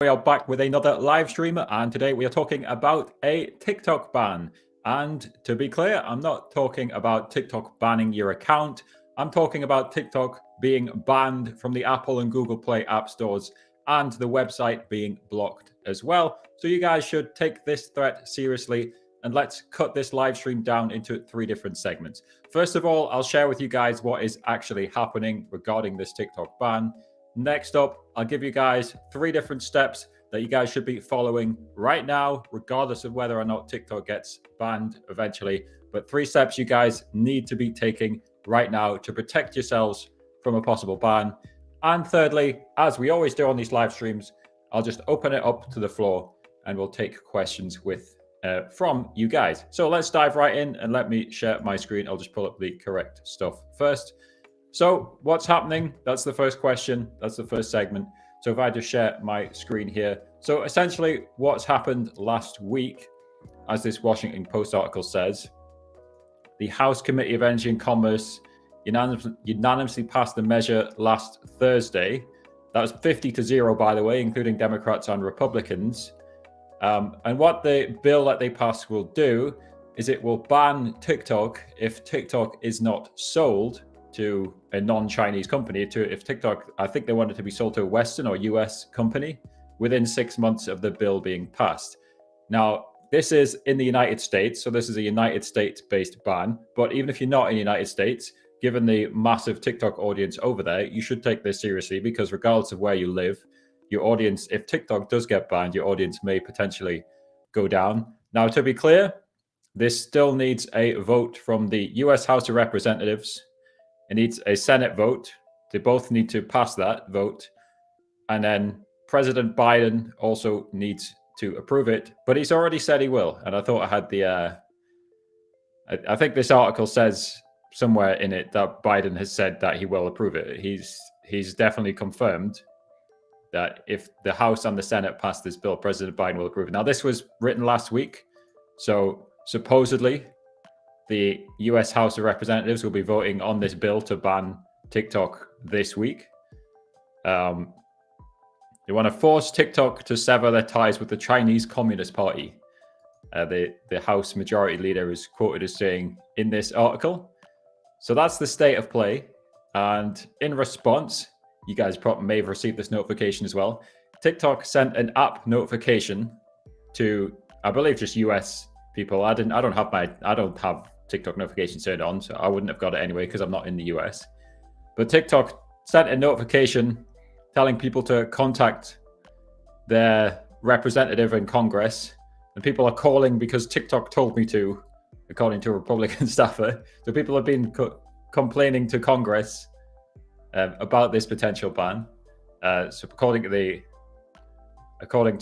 We are back with another live stream, and today we are talking about a TikTok ban. And to be clear, I'm not talking about TikTok banning your account. I'm talking about TikTok being banned from the Apple and Google Play app stores and the website being blocked as well. So you guys should take this threat seriously, and let's cut this live stream down into 3 different segments. First of all, I'll share with you guys what is actually happening regarding this TikTok ban. Next up, I'll give you guys 3 different steps that you guys should be following right now, regardless of whether or not TikTok gets banned eventually. But 3 steps you guys need to be taking right now to protect yourselves from a possible ban. And thirdly, as we always do on these live streams, I'll just open it up to the floor and we'll take questions from you guys. So let's dive right in and let me share my screen. I'll just pull up the correct stuff first. So what's happening? That's the first question. That's the first segment. So if I just share my screen here. So essentially what's happened last week, as this Washington Post article says, the House Committee of Energy and Commerce unanimously passed the measure last Thursday. That was 50-0, by the way, including Democrats and Republicans. And what the bill that they passed will do is it will ban TikTok if TikTok is not sold to a non-Chinese company. If TikTok, I think they want it to be sold to a Western or US company within 6 months of the bill being passed. Now, this is in the United States, so this is a United States-based ban. But even if you're not in the United States, given the massive TikTok audience over there, you should take this seriously, because regardless of where you live, your audience, if TikTok does get banned, your audience may potentially go down. Now, to be clear, this still needs a vote from the US House of Representatives. It needs a Senate vote. They both need to pass that vote. And then President Biden also needs to approve it, but he's already said he will. And I thought I had I think this article says somewhere in it that Biden has said that he will approve it. He's definitely confirmed that if the House and the Senate pass this bill, President Biden will approve it. Now, this was written last week. So supposedly, the US House of Representatives will be voting on this bill to ban TikTok this week. They want to force TikTok to sever their ties with the Chinese Communist Party. The House Majority Leader is quoted as saying in this article. So that's the state of play. And in response, you guys probably may have received this notification as well. TikTok sent an app notification to, I believe, just US people. I don't have TikTok notifications turned on, so I wouldn't have got it anyway because I'm not in the US. But TikTok sent a notification telling people to contact their representative in Congress, and people are calling because TikTok told me to, according to a Republican staffer. So people have been complaining to Congress about this potential ban. So according to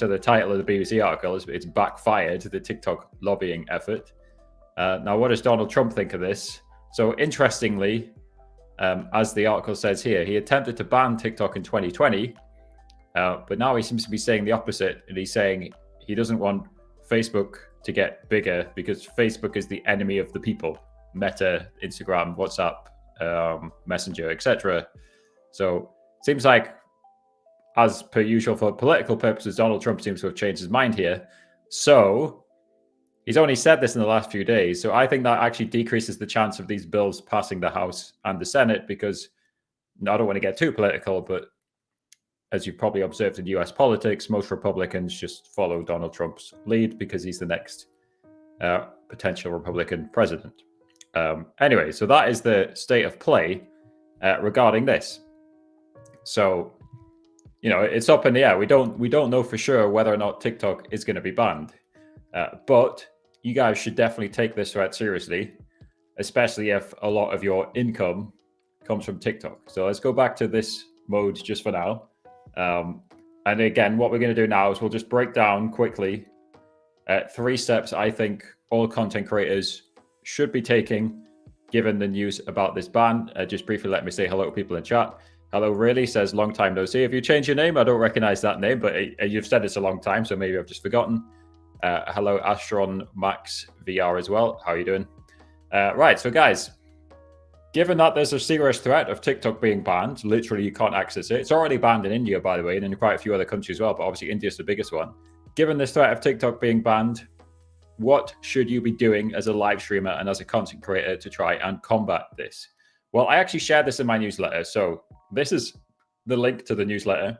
the title of the BBC article, it's backfired, the TikTok lobbying effort. Now, what does Donald Trump think of this? So interestingly, as the article says here, he attempted to ban TikTok in 2020, but now he seems to be saying the opposite. And he's saying he doesn't want Facebook to get bigger because Facebook is the enemy of the people. Meta, Instagram, WhatsApp, Messenger, etc. So it seems like, as per usual for political purposes, Donald Trump seems to have changed his mind here. So he's only said this in the last few days. So I think that actually decreases the chance of these bills passing the House and the Senate, because I don't want to get too political, but as you've probably observed in US politics, most Republicans just follow Donald Trump's lead because he's the next potential Republican president. Anyway, so that is the state of play regarding this. So, it's up in the air. We don't know for sure whether or not TikTok is going to be banned. But you guys should definitely take this threat seriously, especially if a lot of your income comes from TikTok. So let's go back to this mode just for now. And again, what we're going to do now is we'll just break down quickly 3 steps I think all content creators should be taking given the news about this ban. Just briefly let me say hello to people in chat. Hello, really, says long time no see. Have you changed your name? I don't recognize that name, but you've said it's a long time, so maybe I've just forgotten. Hello, Astron Max VR as well. How are you doing? Right, so guys, given that there's a serious threat of TikTok being banned, literally you can't access it. It's already banned in India, by the way, and in quite a few other countries as well, but obviously India's the biggest one. Given this threat of TikTok being banned, what should you be doing as a live streamer and as a content creator to try and combat this? Well, I actually shared this in my newsletter. So this is the link to the newsletter.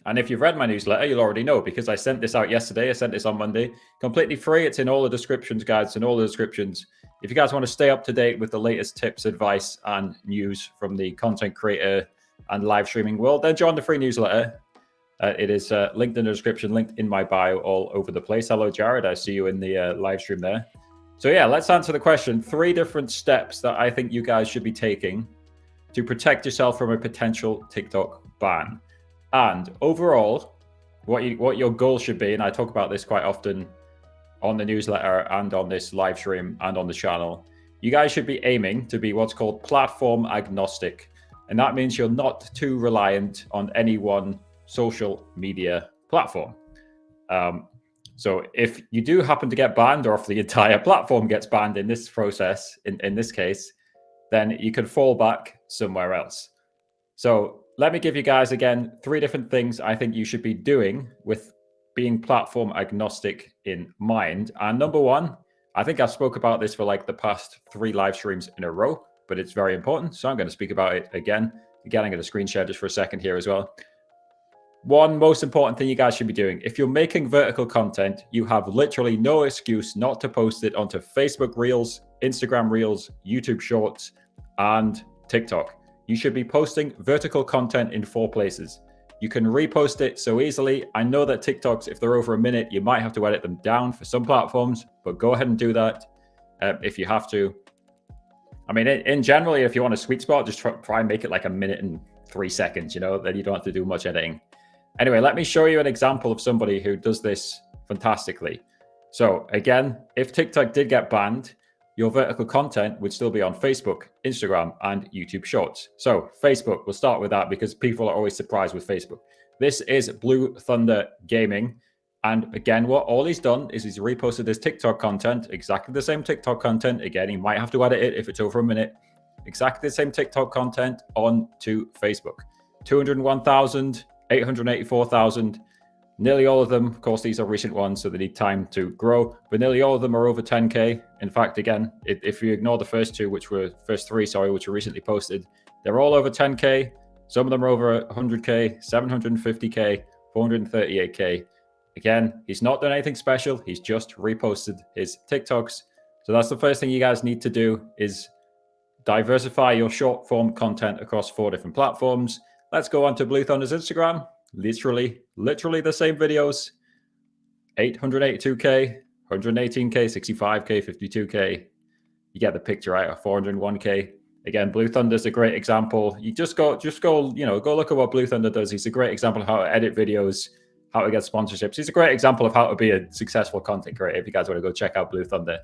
And if you've read my newsletter, you'll already know, because I sent this out yesterday. I sent this on Monday, completely free. It's in all the descriptions, guys, and all the descriptions. If you guys want to stay up to date with the latest tips, advice, and news from the content creator and live streaming world, then join the free newsletter. It is linked in the description, linked in my bio, all over the place. Hello, Jared. I see you in the live stream there. So yeah, let's answer the question. 3 different steps that I think you guys should be taking to protect yourself from a potential TikTok ban. And overall, what your goal should be, and I talk about this quite often on the newsletter and on this live stream and on the channel, you guys should be aiming to be what's called platform agnostic. And that means you're not too reliant on any one social media platform. So if you do happen to get banned, or if the entire platform gets banned in this process, in this case, then you can fall back somewhere else. So let me give you guys, again, 3 different things I think you should be doing with being platform agnostic in mind. And number 1, I think I've spoke about this for like the past 3 live streams in a row, but it's very important. So I'm going to speak about it again. Again, I'm going to screen share just for a second here as well. One most important thing you guys should be doing, if you're making vertical content, you have literally no excuse not to post it onto Facebook Reels, Instagram Reels, YouTube Shorts, and TikTok. You should be posting vertical content in 4 places. You can repost it so easily. I know that TikToks, if they're over a minute, you might have to edit them down for some platforms, but go ahead and do that if you have to. I mean, in generally, if you want a sweet spot, just try and make it like 1 minute and 3 seconds, then you don't have to do much editing. Anyway, let me show you an example of somebody who does this fantastically. So again, if TikTok did get banned, your vertical content would still be on Facebook, Instagram, and YouTube Shorts. So Facebook, we'll start with that because people are always surprised with Facebook. This is Blue Thunder Gaming. And again, what all he's done is he's reposted his TikTok content, exactly the same TikTok content. Again, he might have to edit it if it's over a minute. Exactly the same TikTok content onto Facebook. 201,000, 884,000. Nearly all of them, of course, these are recent ones, so they need time to grow, but nearly all of them are over 10K. In fact, again, if you ignore the first 3, which were recently posted, they're all over 10K. Some of them are over 100K, 750K, 438K. Again, he's not done anything special. He's just reposted his TikToks. So that's the first thing you guys need to do, is diversify your short form content across 4 different platforms. Let's go on to Blue Thunder's Instagram. Literally the same videos. 882K, 118K, 65K, 52K. You get the picture, right? 401K. Again, Blue Thunder's a great example. You just go, go look at what Blue Thunder does. He's a great example of how to edit videos, how to get sponsorships. He's a great example of how to be a successful content creator. If you guys want to go check out Blue Thunder.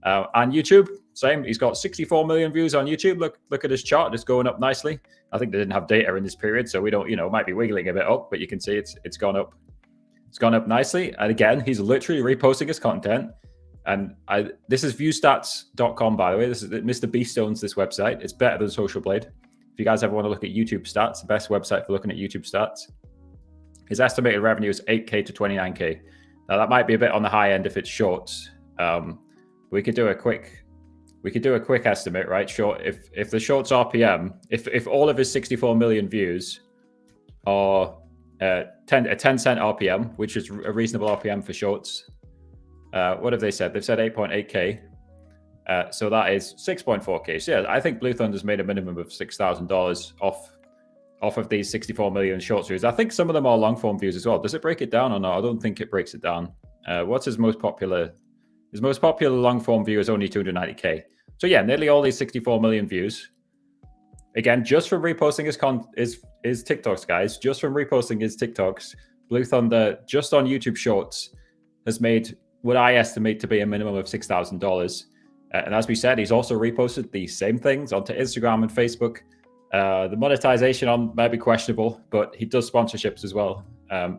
And YouTube, same. He's got 64 million views on YouTube. Look at his chart. It's going up nicely. I think they didn't have data in this period, so we don't, might be wiggling a bit up, but you can see it's gone up. It's gone up nicely. And again, he's literally reposting his content. And this is viewstats.com, by the way. This is Mr. Beast owns this website. It's better than Social Blade. If you guys ever want to look at YouTube stats, the best website for looking at YouTube stats. His estimated revenue is 8K to 29K. Now that might be a bit on the high end if it's shorts. We could do a quick estimate, right? Short, if the shorts RPM, if all of his 64 million views are a 10 cent RPM, which is a reasonable RPM for shorts. What have they said? They've said 8.8K. So that is 6.4K. So yeah, I think Blue Thunder's made a minimum of $6,000 off of these 64 million short views. I think some of them are long form views as well. Does it break it down or not? I don't think it breaks it down. What's his most popular? His most popular long form view is only 290K. So yeah, nearly all these 64 million views. Again, just from reposting his TikToks, guys, just from reposting his TikToks, Blue Thunder, just on YouTube Shorts, has made what I estimate to be a minimum of $6,000. And as we said, he's also reposted these same things onto Instagram and Facebook. The monetization on might be questionable, but he does sponsorships as well.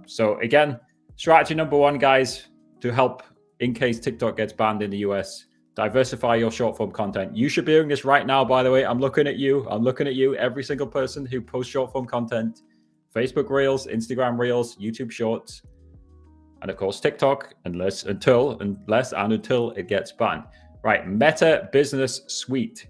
So again, strategy number 1, guys, to help in case TikTok gets banned in the US, Diversify your short form content. You should be doing this right now, by the way. I'm looking at you. Every single person who posts short form content, Facebook Reels, Instagram Reels, YouTube Shorts, and of course TikTok, unless until it gets banned. Right, Meta Business Suite.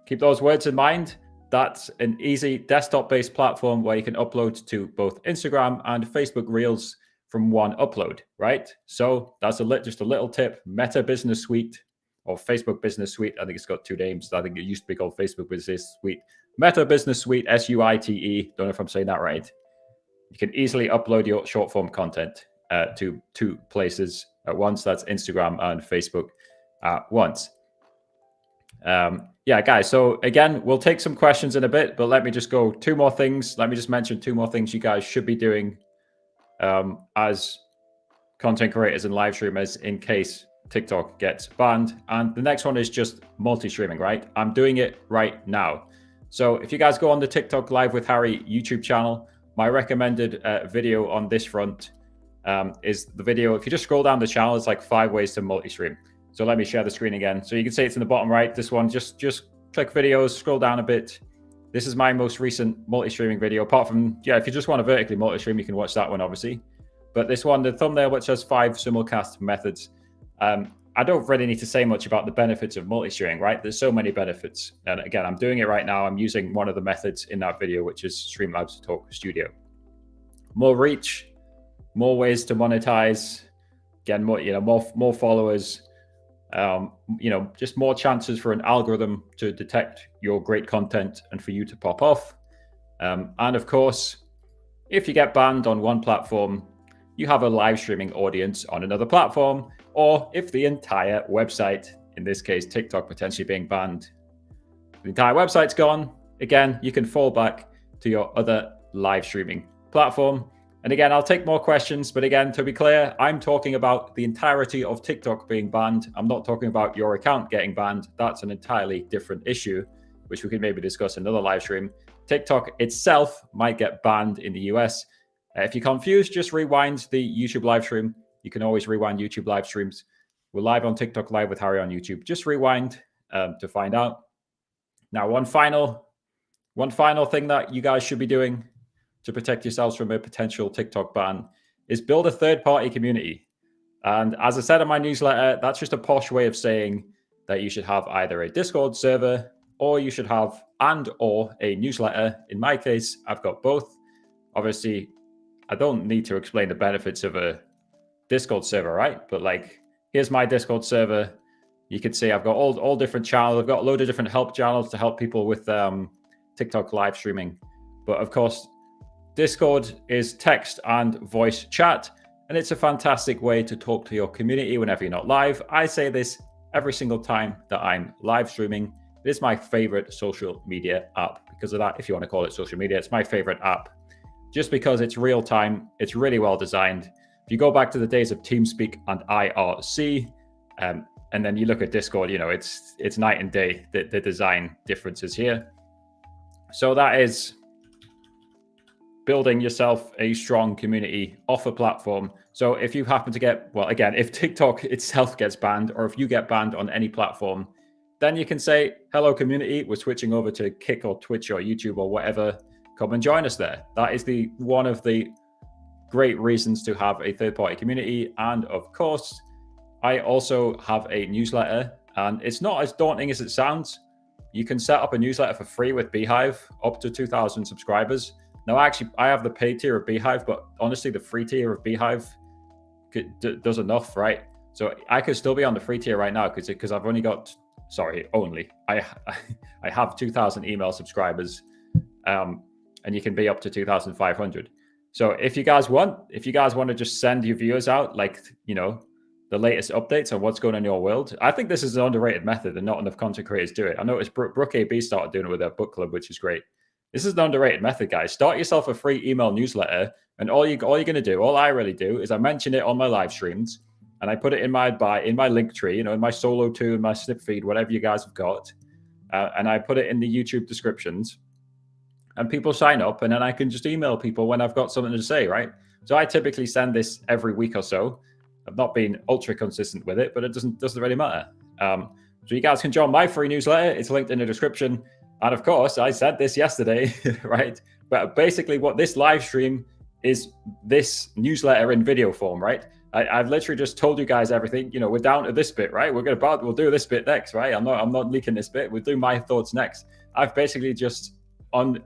Keep those words in mind. That's an easy desktop-based platform where you can upload to both Instagram and Facebook Reels from one upload, right? So that's just a little tip. Meta Business Suite or Facebook Business Suite. I think it's got two names. I think it used to be called Facebook Business Suite. Meta Business Suite, SUITE. Don't know if I'm saying that right. You can easily upload your short form content to two places at once. That's Instagram and Facebook at once. Yeah, guys. So again, we'll take some questions in a bit, but let me just go two more things. Let me just mention two more things you guys should be doing as content creators and live streamers in case TikTok gets banned. And the next one is just multi-streaming, right? I'm doing it right now. So if you guys go on the TikTok Live with Harry YouTube channel, my recommended video on this front is the video. If you just scroll down the channel, it's like 5 ways to multi-stream. So let me share the screen again. So you can see it's in the bottom right. This one, just click videos, scroll down a bit. This is my most recent multi-streaming video. Apart from, if you just want to vertically multi-stream, you can watch that one, obviously. But this one, the thumbnail, which has 5 simulcast methods. I don't really need to say much about the benefits of multi-streaming, right? There's so many benefits. And again, I'm doing it right now. I'm using one of the methods in that video, which is Streamlabs Talk Studio. More reach, more ways to monetize. Again, more followers. Just more chances for an algorithm to detect your great content and for you to pop off. And of course, if you get banned on one platform, you have a live streaming audience on another platform, or if the entire website, in this case, TikTok potentially being banned, the entire website's gone, again, you can fall back to your other live streaming platform. And again, I'll take more questions, but again, to be clear, I'm talking about the entirety of TikTok being banned. I'm not talking about your account getting banned. That's an entirely different issue, which we could maybe discuss in another live stream. TikTok itself might get banned in the US. If you're confused, just rewind the YouTube live stream. You can always rewind YouTube live streams. We're live on TikTok Live with Harry on YouTube. Just rewind to find out. Now, one final thing that you guys should be doing to protect yourselves from a potential TikTok ban is build a third-party community. And as I said in my newsletter, that's just a posh way of saying that you should have either a Discord server or you should have or a newsletter. In my case, I've got both. Obviously, I don't need to explain the benefits of a Discord server, right? But here's my Discord server. You can see I've got all different channels. I've got a load of different help channels to help people with TikTok live streaming. But of course, Discord is text and voice chat, and it's a fantastic way to talk to your community whenever you're not live. I say this every single time that I'm live streaming. It is my favorite social media app because of that. If you want to call it social media, it's my favorite app just because it's real time. It's really well designed. If you go back to the days of TeamSpeak and IRC, and then you look at Discord, it's night and day, the design differences here. So that is building yourself a strong community off a platform. So if you happen to if TikTok itself gets banned, or if you get banned on any platform, then you can say, hello community, we're switching over to Kick or Twitch or YouTube or whatever. Come and join us there. That is one of the great reasons to have a third-party community. And of course, I also have a newsletter, and it's not as daunting as it sounds. You can set up a newsletter for free with Beehive, up to 2,000 subscribers. Now, actually, I have the paid tier of Beehive, but honestly, the free tier of Beehive does enough, right? So I could still be on the free tier right now because I've only got, I have 2,000 email subscribers, and you can be up to 2,500. So if you guys want to just send your viewers out, the latest updates on what's going on in your world, I think this is an underrated method and not enough content creators do it. I noticed Brooke AB started doing it with their book club, which is great. This is an underrated method, guys. Start yourself a free email newsletter, and all you're going to do, all I really do, is I mention it on my live streams, and I put it in my link tree, in my solo too, in my snip feed, whatever you guys have got, and I put it in the YouTube descriptions, and people sign up, and then I can just email people when I've got something to say, right? So I typically send this every week or so, I've not been ultra consistent with it, but it doesn't really matter. So you guys can join my free newsletter. It's linked in the description. And of course, I said this yesterday, right? But basically what this live stream is, this newsletter in video form, right? I've literally just told you guys everything. We're down to this bit, right? We'll do this bit next, right? I'm not leaking this bit. We'll do my thoughts next. I've basically just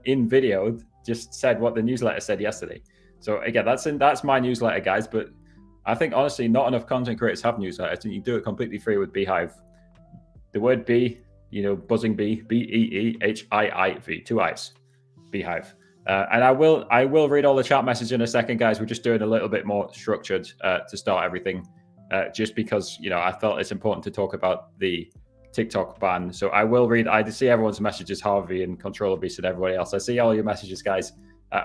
in video just said what the newsletter said yesterday. So again, that's my newsletter, guys. But I think honestly, not enough content creators have newsletters, and you do it completely free with Beehiiv. The word bee, buzzing bee, Beehiiv, 2 I's, Beehiiv. And I will read all the chat message in a second, guys. We're just doing a little bit more structured to start everything, just because I felt it's important to talk about the TikTok ban. So I will read. I see everyone's messages, Harvey and Controller Beast and everybody else. I see all your messages, guys.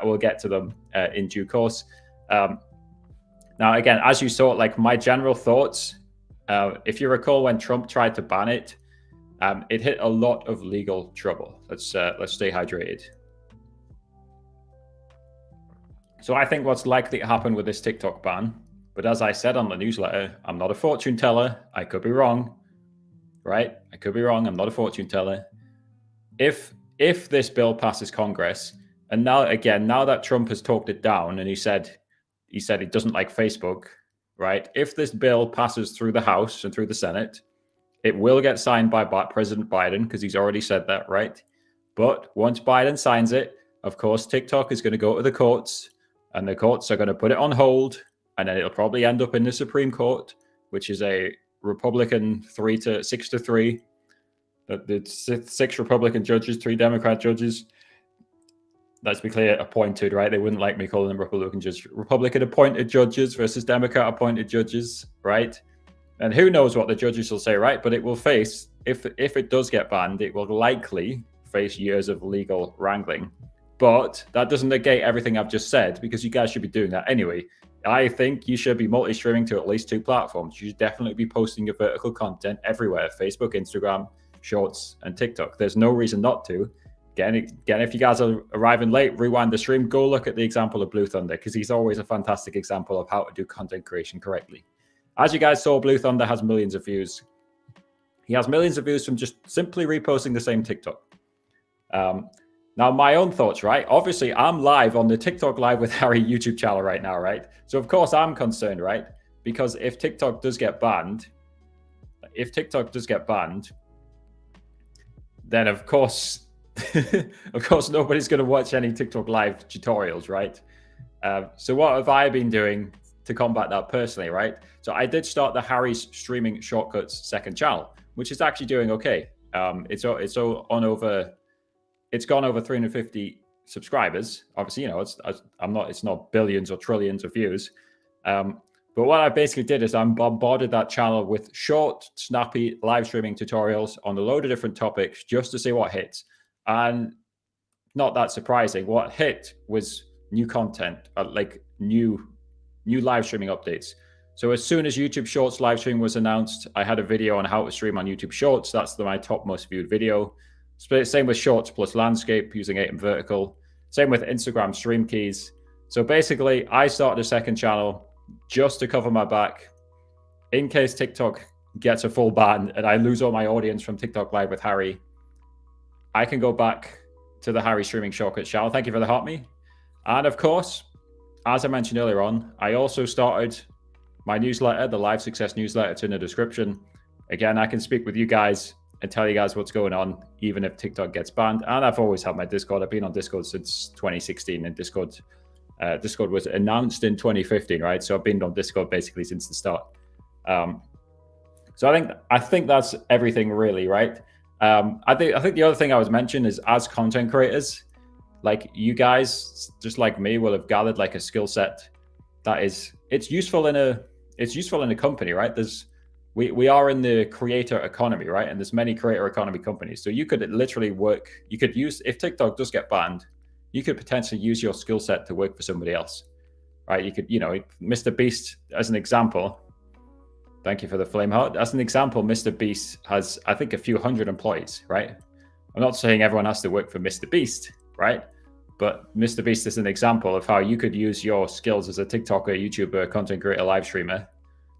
We'll get to them in due course. Now, again, as you saw, like my general thoughts, if you recall when Trump tried to ban it, it hit a lot of legal trouble. Let's stay hydrated. So I think what's likely to happen with this TikTok ban, but as I said on the newsletter, I'm not a fortune teller. I could be wrong, right? I could be wrong. I'm not a fortune teller. If this bill passes Congress, and now that Trump has talked it down and he said he doesn't like Facebook, right? If this bill passes through the House and through the Senate, it will get signed by President Biden because he's already said that, right? But once Biden signs it, of course, TikTok is going to go to the courts, and the courts are going to put it on hold, and then it'll probably end up in the Supreme Court, which is a Republican 6-3. The 6 Republican judges, 3 Democrat judges. Let's be clear, appointed, right? They wouldn't like me calling them Republican judges. Republican appointed judges versus Democrat appointed judges, right? And who knows what the judges will say, right? But it will face, if it does get banned, it will likely face years of legal wrangling. But that doesn't negate everything I've just said, because you guys should be doing that anyway. I think you should be multi-streaming to at least 2 platforms. You should definitely be posting your vertical content everywhere: Facebook, Instagram, Shorts, and TikTok. There's no reason not to. Again, if you guys are arriving late, rewind the stream, go look at the example of Blue Thunder, because he's always a fantastic example of how to do content creation correctly. As you guys saw, Blue Thunder has millions of views. He has millions of views from just simply reposting the same TikTok. Now, my own thoughts, right? Obviously, I'm live on the TikTok Live with Harry YouTube channel right now, right? So, of course, I'm concerned, right? Because if TikTok does get banned, then of course, nobody's going to watch any TikTok Live tutorials, right? So what have I been doing to combat that personally, right? So I did start the Harry's Streaming Shortcuts second channel, which is actually doing okay. It's gone over 350 subscribers. Obviously, it's not billions or trillions of views. But what I basically did is I bombarded that channel with short, snappy live streaming tutorials on a load of different topics just to see what hits. And not that surprising, what hit was new content, like new live streaming updates. So as soon as YouTube Shorts live stream was announced, I had a video on how to stream on YouTube Shorts. That's my top most viewed video. Same with Shorts plus landscape using 8 and vertical. Same with Instagram stream keys. So basically, I started a second channel just to cover my back in case TikTok gets a full ban and I lose all my audience from TikTok Live with Harry. I can go back to the Harry Streaming Shortcuts channel. Thank you for the heart me. And of course, as I mentioned earlier on, I also started my newsletter, the Live Success newsletter. It's in the description. Again, I can speak with you guys and tell you guys what's going on, even if TikTok gets banned. And I've always had my Discord. I've been on Discord since 2016, and Discord was announced in 2015, right? So I've been on Discord basically since the start. So I think that's everything really, right? I think the other thing I was mentioning is, as content creators, like you guys, just like me, will have gathered like a skill set that it's useful in a company, right? We are in the creator economy, right? And there's many creator economy companies. So you could literally if TikTok does get banned, you could potentially use your skill set to work for somebody else, right? You could, Mr. Beast, as an example, thank you for the flame heart. As an example, Mr. Beast has, I think, a few hundred employees, right? I'm not saying everyone has to work for Mr. Beast, right? But Mr. Beast is an example of how you could use your skills as a TikToker, YouTuber, content creator, live streamer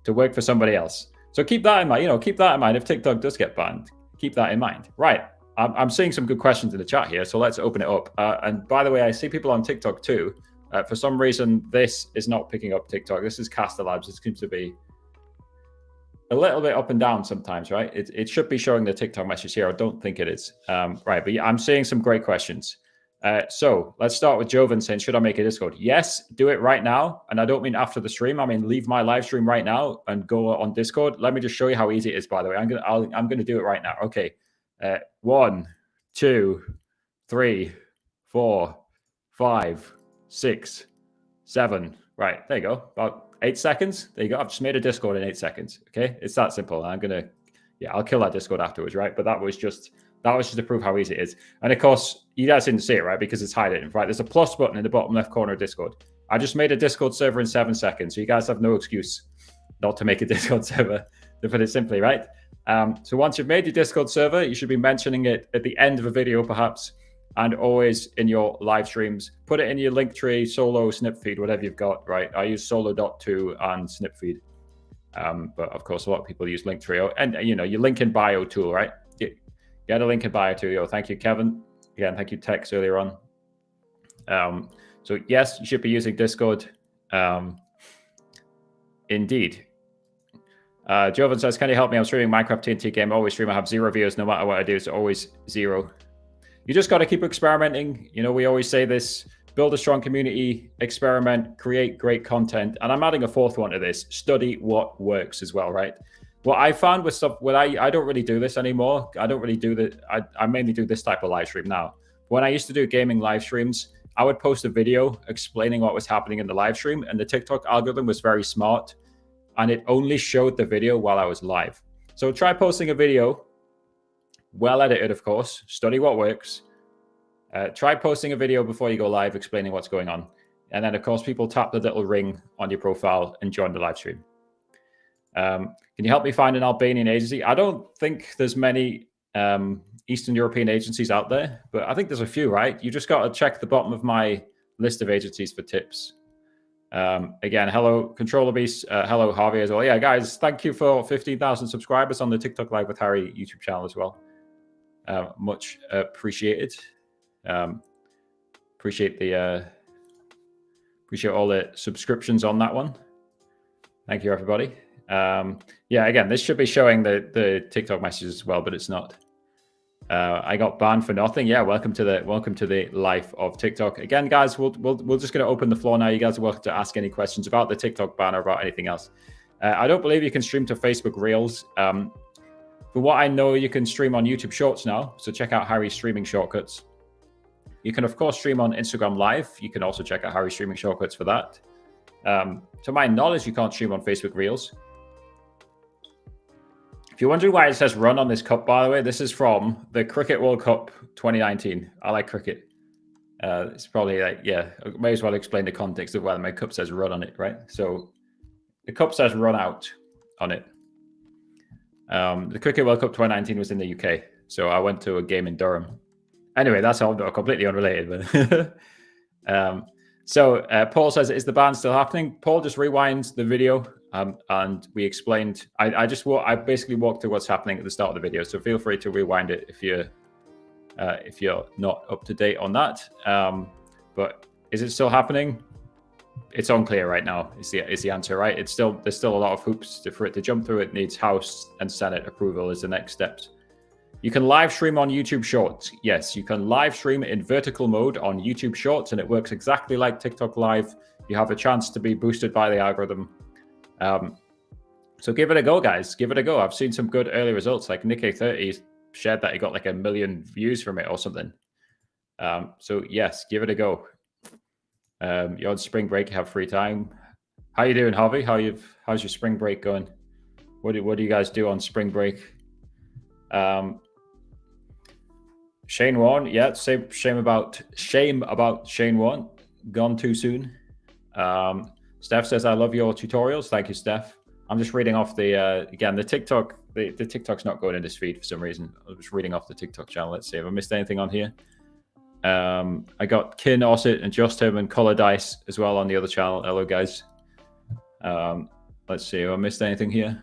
to work for somebody else. So keep that in mind. Keep that in mind. If TikTok does get banned, keep that in mind. Right. I'm seeing some good questions in the chat here, so let's open it up. And by the way, I see people on TikTok too. For some reason, this is not picking up TikTok. This is Caster Labs. It seems to be a little bit up and down sometimes, right? It should be showing the TikTok message here. I don't think it is. Right, but yeah, I'm seeing some great questions. So let's start with Jovan saying, should I make a Discord? Yes, do it right now. And I don't mean after the stream. I mean, leave my live stream right now and go on Discord. Let me just show you how easy it is, by the way. I'm gonna do it right now. Okay. 1, 2, 3, 4, 5, 6, 7. Right, there you go. About 8 seconds. There you go. I've just made a Discord in 8 seconds. Okay, it's that simple. I'll kill that Discord afterwards, right? But that was just to prove how easy it is. And of course, you guys didn't see it, right? Because it's hiding, right? There's a plus button in the bottom left corner of Discord. I just made a Discord server in 7 seconds. So you guys have no excuse not to make a Discord server, to put it simply, right? So once you've made your Discord server, you should be mentioning it at the end of a video, perhaps, and always in your live streams. Put it in your Linktree, Solo, Snipfeed, whatever you've got, right? I use Solo.to and Snipfeed. But of course, a lot of people use Linktree. And, your link in bio tool, right? Get a link in bio tool. Thank you, Kevin. Again, thank you, Tex, earlier on. So, yes, you should be using Discord. Indeed. Jovan says, can you help me? I'm streaming Minecraft TNT game. Always stream. I have 0 views no matter what I do. It's always 0. You just got to keep experimenting. We always say this, build a strong community, experiment, create great content. And I'm adding a 4th one to this, study what works as well, right? What I found with stuff, I don't really do this anymore. I don't really do that. I mainly do this type of live stream now. When I used to do gaming live streams, I would post a video explaining what was happening in the live stream. And the TikTok algorithm was very smart. And it only showed the video while I was live. So try posting a video, well edited, of course, study what works. Try posting a video before you go live explaining what's going on. And then, of course, people tap the little ring on your profile and join the live stream. Can you help me find an Albanian agency? I don't think there's many Eastern European agencies out there, but I think there's a few, right? You just got to check the bottom of my list of agencies for tips. Again, hello, Controller Beast. Hello, Harvey, as well. Yeah, guys, thank you for 15,000 subscribers on the TikTok Live with Harry YouTube channel as well. Much appreciated. Appreciate all the subscriptions on that one. Thank you, everybody. Yeah, again, this should be showing the TikTok messages as well, but it's not. I got banned for nothing. Yeah, welcome to the life of TikTok. Again, guys, we're just going to open the floor now. You guys are welcome to ask any questions about the TikTok ban or about anything else. I don't believe you can stream to Facebook Reels. For what I know, you can stream on YouTube Shorts now. So check out Harry's streaming shortcuts. You can, of course, stream on Instagram Live. You can also check out Harry's streaming shortcuts for that. To my knowledge, you can't stream on Facebook Reels. If you're wondering why it says run on this cup, by the way, this is from the Cricket World Cup 2019. I like cricket. It's probably like, yeah, I may as well explain the context of why my cup says run on it, right? So the cup says run out on it. The Cricket World Cup 2019 was in the UK. So I went to a game in Durham. Anyway, that's all completely unrelated. But so Paul says, is the ban still happening? Paul just rewinds the video and we explained. I basically walked through what's happening at the start of the video. So feel free to rewind it if you're not up to date on that. But is it still happening? It's unclear right now. Is the answer, right? There's still a lot of hoops for it to jump through. It needs House and Senate approval is the next steps. You can live stream on YouTube Shorts. Yes, you can live stream in vertical mode on YouTube Shorts, and it works exactly like TikTok Live. You have a chance to be boosted by the algorithm. So give it a go, guys. Give it a go. I've seen some good early results. Like Nick30 shared that he got like 1 million views from it or something. So yes, give it a go. You're on spring break, you have free time. How you doing, Harvey? How's your spring break going? What do you guys do on spring break? Shane Warne, yeah, shame about Shane Warne, gone too soon. Steph says, I love your tutorials. Thank you, Steph. I'm just reading off the TikTok. The TikTok's not going in this feed for some reason. I was just reading off the TikTok channel. Let's see if I missed anything on here. I got Kin, Osset, and Just Him and Color Dice as well on the other channel. Hello, guys. let's see. Have I missed anything here?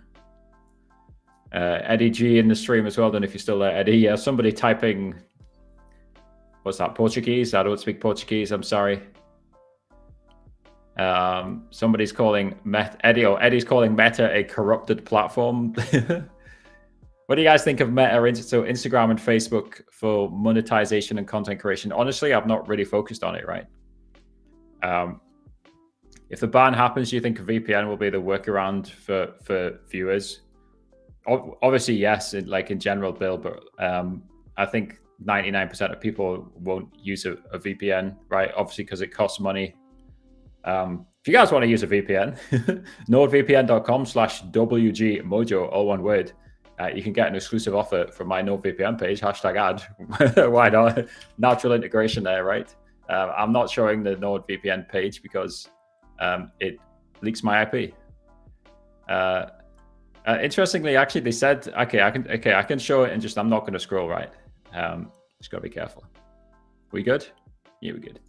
Eddie G in the stream as well. Don't know if you're still there, Eddie. Yeah, somebody typing. What's that? Portuguese? I don't speak Portuguese. I'm sorry. Somebody's calling Eddie's calling Meta a corrupted platform. What do you guys think of Meta? So Instagram and Facebook for monetization and content creation. Honestly, I've not really focused on it, right? If the ban happens, do you think a VPN will be the workaround for viewers? Obviously, yes, in general, Bill, but I think 99% of people won't use a VPN, right? Obviously, because it costs money. If you guys want to use a VPN, nordvpn.com/WGMojo, all one word. You can get an exclusive offer from my NordVPN page, #ad. Why not? Natural integration there, right? I'm not showing the NordVPN page because it leaks my IP. Interestingly, actually, they said, okay, I can show it and I'm not going to scroll, right? Just got to be careful. We good? Yeah, we good.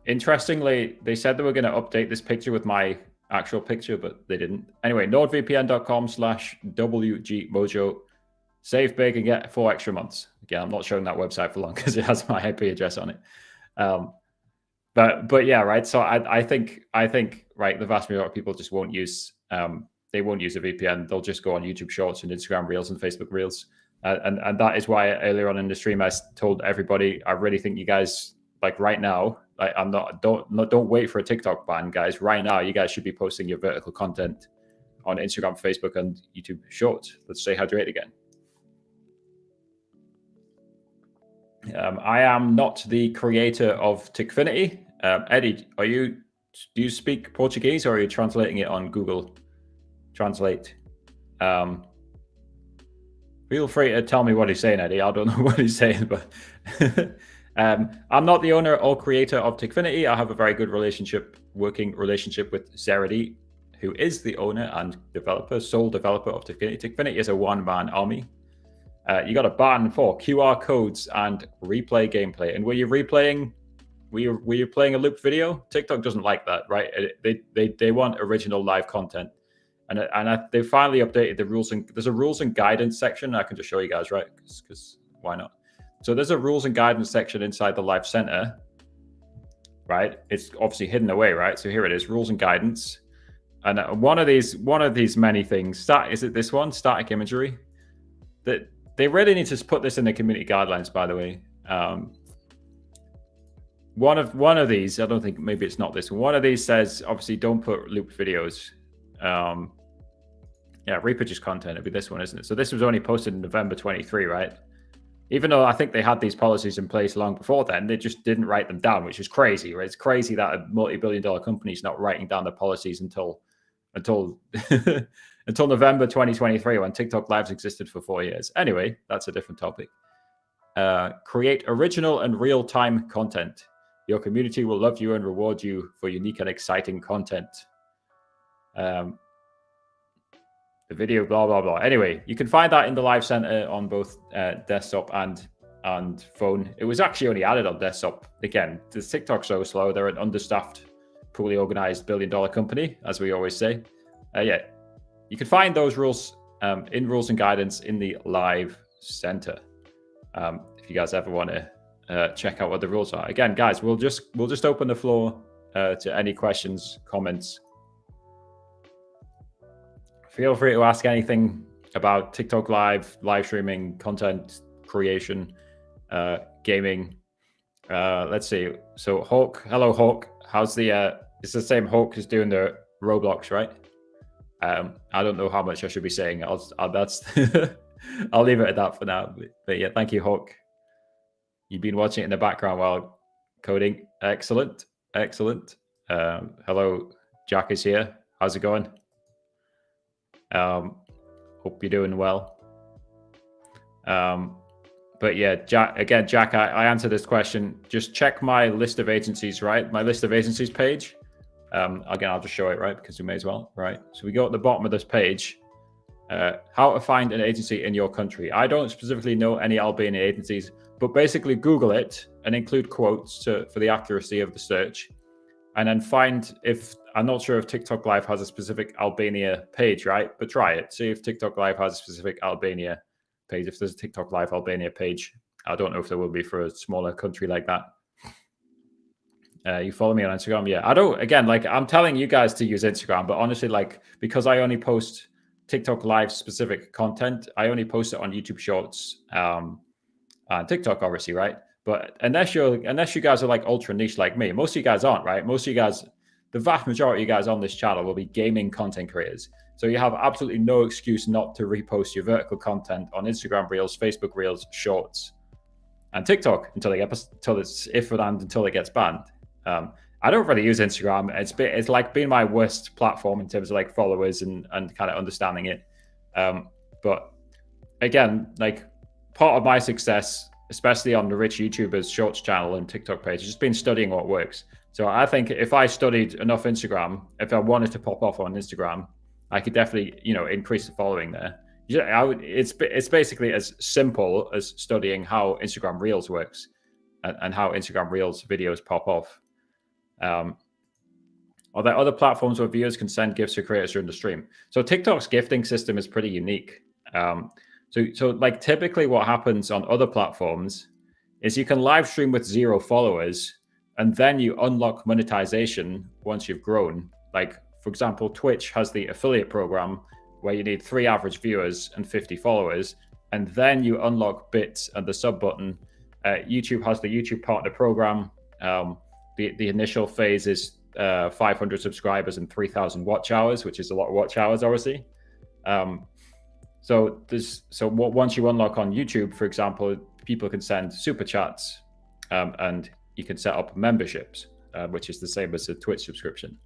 Interestingly, they said they were going to update this picture with my actual picture, but they didn't. Anyway, nordvpn.com/WGMojo. Save big and get 4 extra months. Again, I'm not showing that website for long because it has my IP address on it. But yeah, right. So I think right, the vast majority of people just won't use they won't use a VPN. They'll just go on YouTube Shorts and Instagram Reels and Facebook Reels. And that is why earlier on in the stream I told everybody I really think you guys, like right now, don't wait for a TikTok ban, guys. Right now, you guys should be posting your vertical content on Instagram, Facebook, and YouTube Shorts. Let's stay hydrated again. I am not the creator of Tikfinity. Eddie, do you speak Portuguese or are you translating it on Google Translate? Feel free to tell me what he's saying, Eddie. I don't know what he's saying, but I'm not the owner or creator of Tikfinity. I have a very good working relationship with Zeredy, who is the owner and sole developer of Tikfinity. Tikfinity is a one-man army. You got a ban for QR codes and replay gameplay. And were you playing a loop video? TikTok doesn't like that, right? They want original live content. And they finally updated the rules, and there's a rules and guidance section. I can just show you guys, right? Because why not? So there's a rules and guidance section inside the Live Center, right? It's obviously hidden away, right? So here it is, rules and guidance. And one of these many things, is it this one, static imagery? That they really need to put this in the community guidelines, by the way. One of these, I don't think, maybe it's not this one. One of these says, obviously, don't put looped videos. Yeah, reproduce content. It'd be this one, isn't it? So this was only posted in November 23, right? Even though I think they had these policies in place long before then, they just didn't write them down, which is crazy, right? It's crazy that a multi-billion-dollar company is not writing down the policies until November 2023, when TikTok Lives existed for 4 years. Anyway, that's a different topic. Create original and real-time content. Your community will love you and reward you for unique and exciting content. The video, blah, blah, blah. Anyway, you can find that in the Live Center on both desktop and phone. It was actually only added on desktop. Again, the TikTok's so slow. They're an understaffed, poorly organized billion-dollar company, as we always say. Yeah, you can find those rules in rules and guidance in the Live Center. If you guys ever want to check out what the rules are. Again, guys, we'll just open the floor to any questions, comments. Feel free to ask anything about TikTok live streaming, content creation, gaming. Let's see. So Hawk, hello Hawk. How's the? It's the same Hawk who's doing the Roblox, right? I don't know how much I should be saying. That's I'll leave it at that for now. But yeah, thank you, Hawk. You've been watching it in the background while coding. Excellent. Hello, Jack is here. How's it going? Hope you're doing well. But yeah, Jack, I answered this question. Just check my list of agencies, right? My list of agencies page. Again, I'll just show it, right? Because we may as well, right? So we go at the bottom of this page. How to find an agency in your country. I don't specifically know any Albanian agencies, but basically Google it and include quotes for the accuracy of the search. and then find if, I'm not sure if TikTok Live has a specific Albania page, right? But try it. See if TikTok Live has a specific Albania page. If there's a TikTok Live Albania page, I don't know if there will be for a smaller country like that. You follow me on Instagram? Yeah, I don't, again, like I'm telling you guys to use Instagram, but honestly, like, because I only post TikTok Live specific content, I only post it on YouTube Shorts, and TikTok, obviously, right? But unless you guys are like ultra niche like me, most of you guys aren't, right? Most of you guys, the vast majority of you guys on this channel will be gaming content creators. So you have absolutely no excuse not to repost your vertical content on Instagram Reels, Facebook Reels, Shorts, and TikTok until it gets banned. I don't really use Instagram. It's like been my worst platform in terms of like followers and kind of understanding it. But again, like part of my success, especially on the rich YouTubers Shorts channel and TikTok page, has just been studying what works. So I think if I studied enough Instagram, if I wanted to pop off on Instagram, I could definitely, increase the following there. It's basically as simple as studying how Instagram Reels works and how Instagram Reels videos pop off. Are there other platforms where viewers can send gifts to creators during the stream? So TikTok's gifting system is pretty unique. So like typically what happens on other platforms is you can live stream with 0 followers and then you unlock monetization once you've grown. Like, for example, Twitch has the affiliate program where you need 3 average viewers and 50 followers, and then you unlock bits and the sub button. YouTube has the YouTube Partner Program. The initial phase is 500 subscribers and 3,000 watch hours, which is a lot of watch hours, obviously. Once you unlock on YouTube, for example, people can send super chats, and you can set up memberships, which is the same as a Twitch subscription.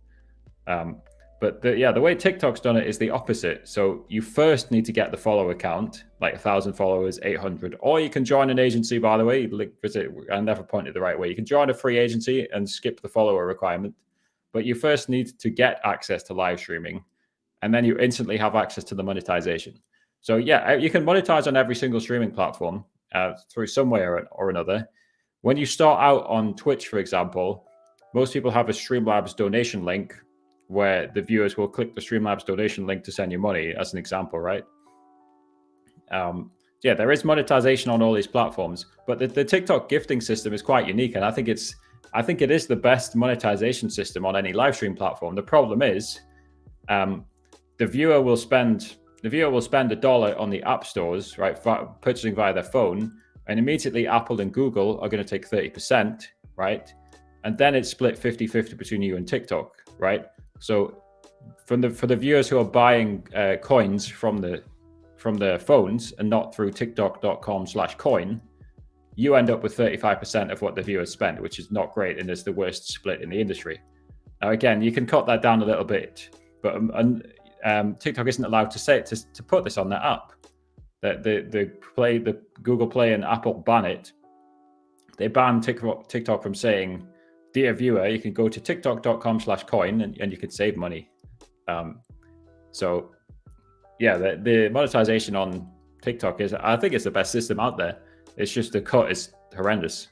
But the way TikTok's done it is the opposite. So you first need to get the follower count, like 1,000 followers, 800, or you can join an agency, by the way. I never pointed the right way. You can join a free agency and skip the follower requirement. But you first need to get access to live streaming, and then you instantly have access to the monetization. So yeah, you can monetize on every single streaming platform through some way or another. When you start out on Twitch, for example, most people have a Streamlabs donation link where the viewers will click the Streamlabs donation link to send you money, as an example, right? There is monetization on all these platforms, but the TikTok gifting system is quite unique, and I think it is the best monetization system on any live stream platform. The problem is, the viewer will spend $1 on the app stores, right, purchasing via their phone, and immediately Apple and Google are going to take 30%, right? And then it's split 50-50 between you and TikTok, right? So for the viewers who are buying coins from their phones and not through tiktok.com/coin, you end up with 35% of what the viewers spend, which is not great, and is the worst split in the industry. Now, again, you can cut that down a little bit, but TikTok isn't allowed to put this on their app. The Google Play and Apple ban it. They ban TikTok from saying, "Dear viewer, you can go to tiktok.com/coin and you can save money." The monetization on TikTok I think it's the best system out there. It's just the cut is horrendous.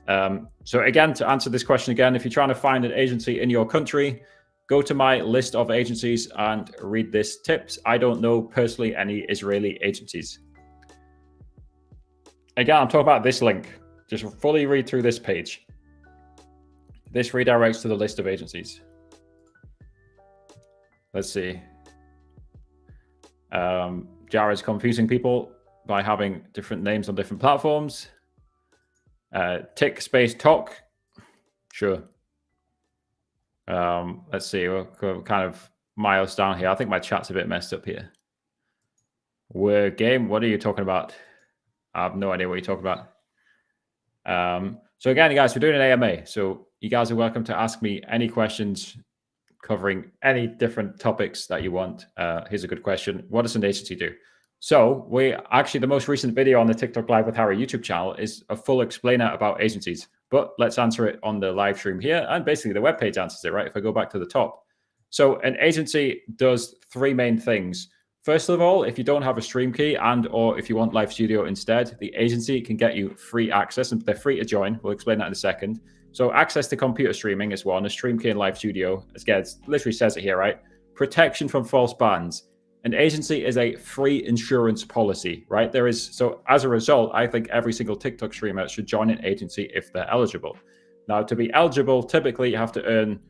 So again, to answer this question again, if you're trying to find an agency in your country, go to my list of agencies and read this tips. I don't know personally any Israeli agencies. Again, I'm talking about this link. Just fully read through this page. This redirects to the list of agencies. Let's see. Jared's confusing people by having different names on different platforms. Tick space talk. Sure. Let's see. We're kind of miles down here. I think my chat's a bit messed up here. We're game. What are you talking about? I have no idea what you're talking about. So again, guys, we're doing an AMA. So you guys are welcome to ask me any questions covering any different topics that you want. Here's a good question. What does an agency do? So the most recent video on the TikTok Live with Harry YouTube channel is a full explainer about agencies, but let's answer it on the live stream here. And basically the webpage answers it, right? If I go back to the top. So an agency does 3 main things. First of all, if you don't have a stream key or if you want Live Studio instead, the agency can get you free access, and they're free to join. We'll explain that in a second. So access to computer streaming is one, a StreamKey and Live Studio. Again, it literally says it here, right? Protection from false bans. An agency is a free insurance policy, right? So as a result, I think every single TikTok streamer should join an agency if they're eligible. Now, to be eligible, typically you have to earn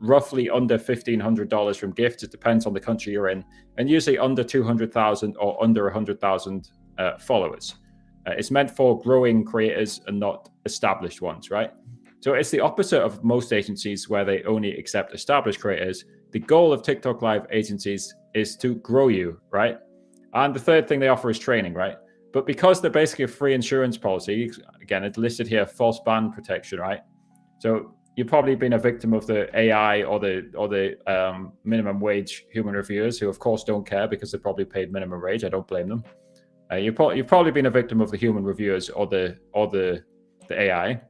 roughly under $1,500 from gifts. It depends on the country you're in, and usually under 200,000 or under 100,000 followers. It's meant for growing creators and not established ones, right? So it's the opposite of most agencies where they only accept established creators. The goal of TikTok Live agencies is to grow you, right? And the third thing they offer is training, right? But because they're basically a free insurance policy, again, it's listed here, false ban protection, right? So you've probably been a victim of the AI or the minimum wage human reviewers who, of course, don't care because they're probably paid minimum wage. I don't blame them. You've probably been a victim of the human reviewers or the AI.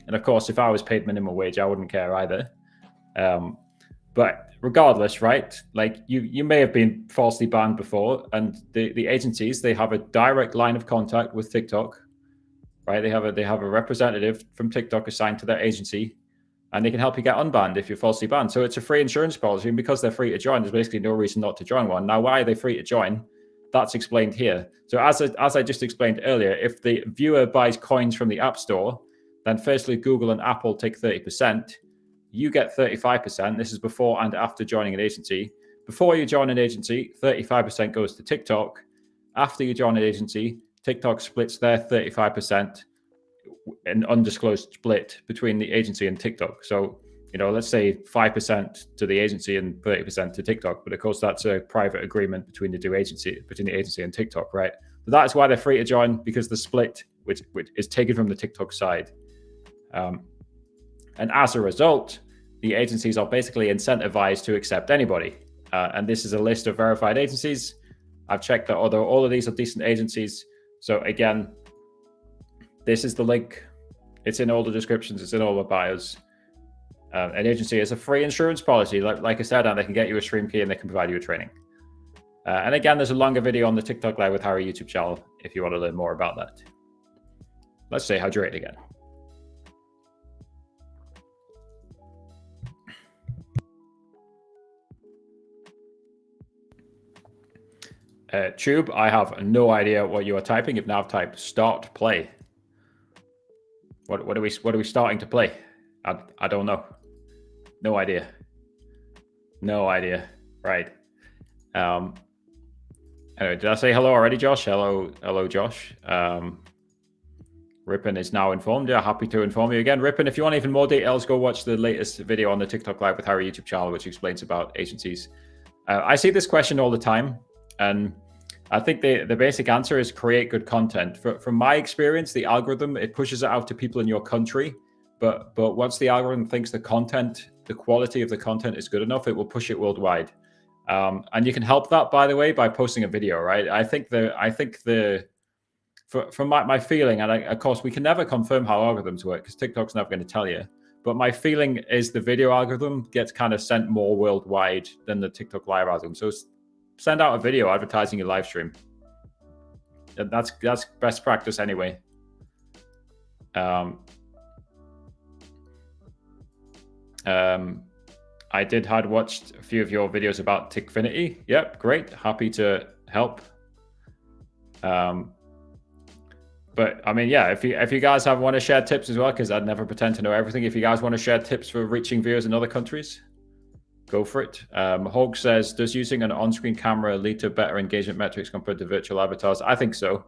And of course, if I was paid minimum wage, I wouldn't care either. But regardless, right? Like you may have been falsely banned before, and the agencies, they have a direct line of contact with TikTok, right? They have a representative from TikTok assigned to their agency, and they can help you get unbanned if you're falsely banned. So it's a free insurance policy, and because they're free to join, there's basically no reason not to join one. Now, why are they free to join? That's explained here. So as I just explained earlier, if the viewer buys coins from the App Store, then firstly, Google and Apple take 30%. You get 35%. This is before and after joining an agency. Before you join an agency, 35% goes to TikTok. After you join an agency, TikTok splits their 35%, an undisclosed split between the agency and TikTok. So, let's say 5% to the agency and 30% to TikTok. But of course, that's a private agreement between the agency and TikTok, right? But that is why they're free to join, because the split, which is taken from the TikTok side. And as a result, the agencies are basically incentivized to accept anybody. And this is a list of verified agencies. I've checked that although all of these are decent agencies. So again, this is the link. It's in all the descriptions. It's in all the bios. An agency is a free insurance policy, like I said, and they can get you a StreamKey and they can provide you a training. And again, there's a longer video on the TikTok Live with Harry YouTube channel if you want to learn more about that. Let's say hydrate again. Tube, I have no idea what you are typing. You've now typed start play. What are we starting to play? I don't know. No idea. Right. Anyway, did I say hello already, Josh? Hello, Josh. Ripon is now informed. Yeah, happy to inform you again. Ripon, if you want even more details, go watch the latest video on the TikTok Live with Harry YouTube channel, which explains about agencies. I see this question all the time, and I think the basic answer is create good content. From my experience, the algorithm, it pushes it out to people in your country, but once the algorithm thinks the quality of the content is good enough, it will push it worldwide. And you can help that, by the way, by posting a video, right? I think from my feeling, and of course, we can never confirm how algorithms work because TikTok's never going to tell you. But my feeling is the video algorithm gets kind of sent more worldwide than the TikTok Live algorithm. So send out a video advertising your live stream. That's best practice anyway. I had watched a few of your videos about Tickfinity. Yep, great. Happy to help. But I mean, yeah, if you guys want to share tips as well, because I'd never pretend to know everything. If you guys want to share tips for reaching viewers in other countries, go for it. Hog says, does using an on-screen camera lead to better engagement metrics compared to virtual avatars? I think so.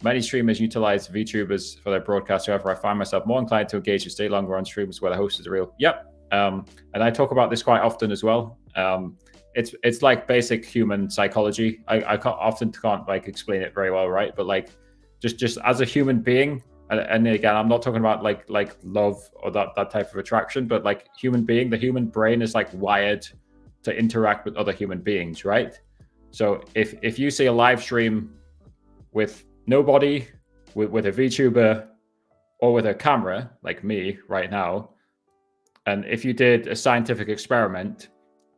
Many streamers utilize VTubers for their broadcasts. However, I find myself more inclined to engage and stay longer on streams where the host is real. Yep. And I talk about this quite often as well. It's like basic human psychology. I often can't like explain it very well, right? But like just as a human being, and again, I'm not talking about like love or that type of attraction, but like human being, the human brain is like wired to interact with other human beings, right? So if you see a live stream with nobody, with a VTuber or with a camera, like me right now, and if you did a scientific experiment,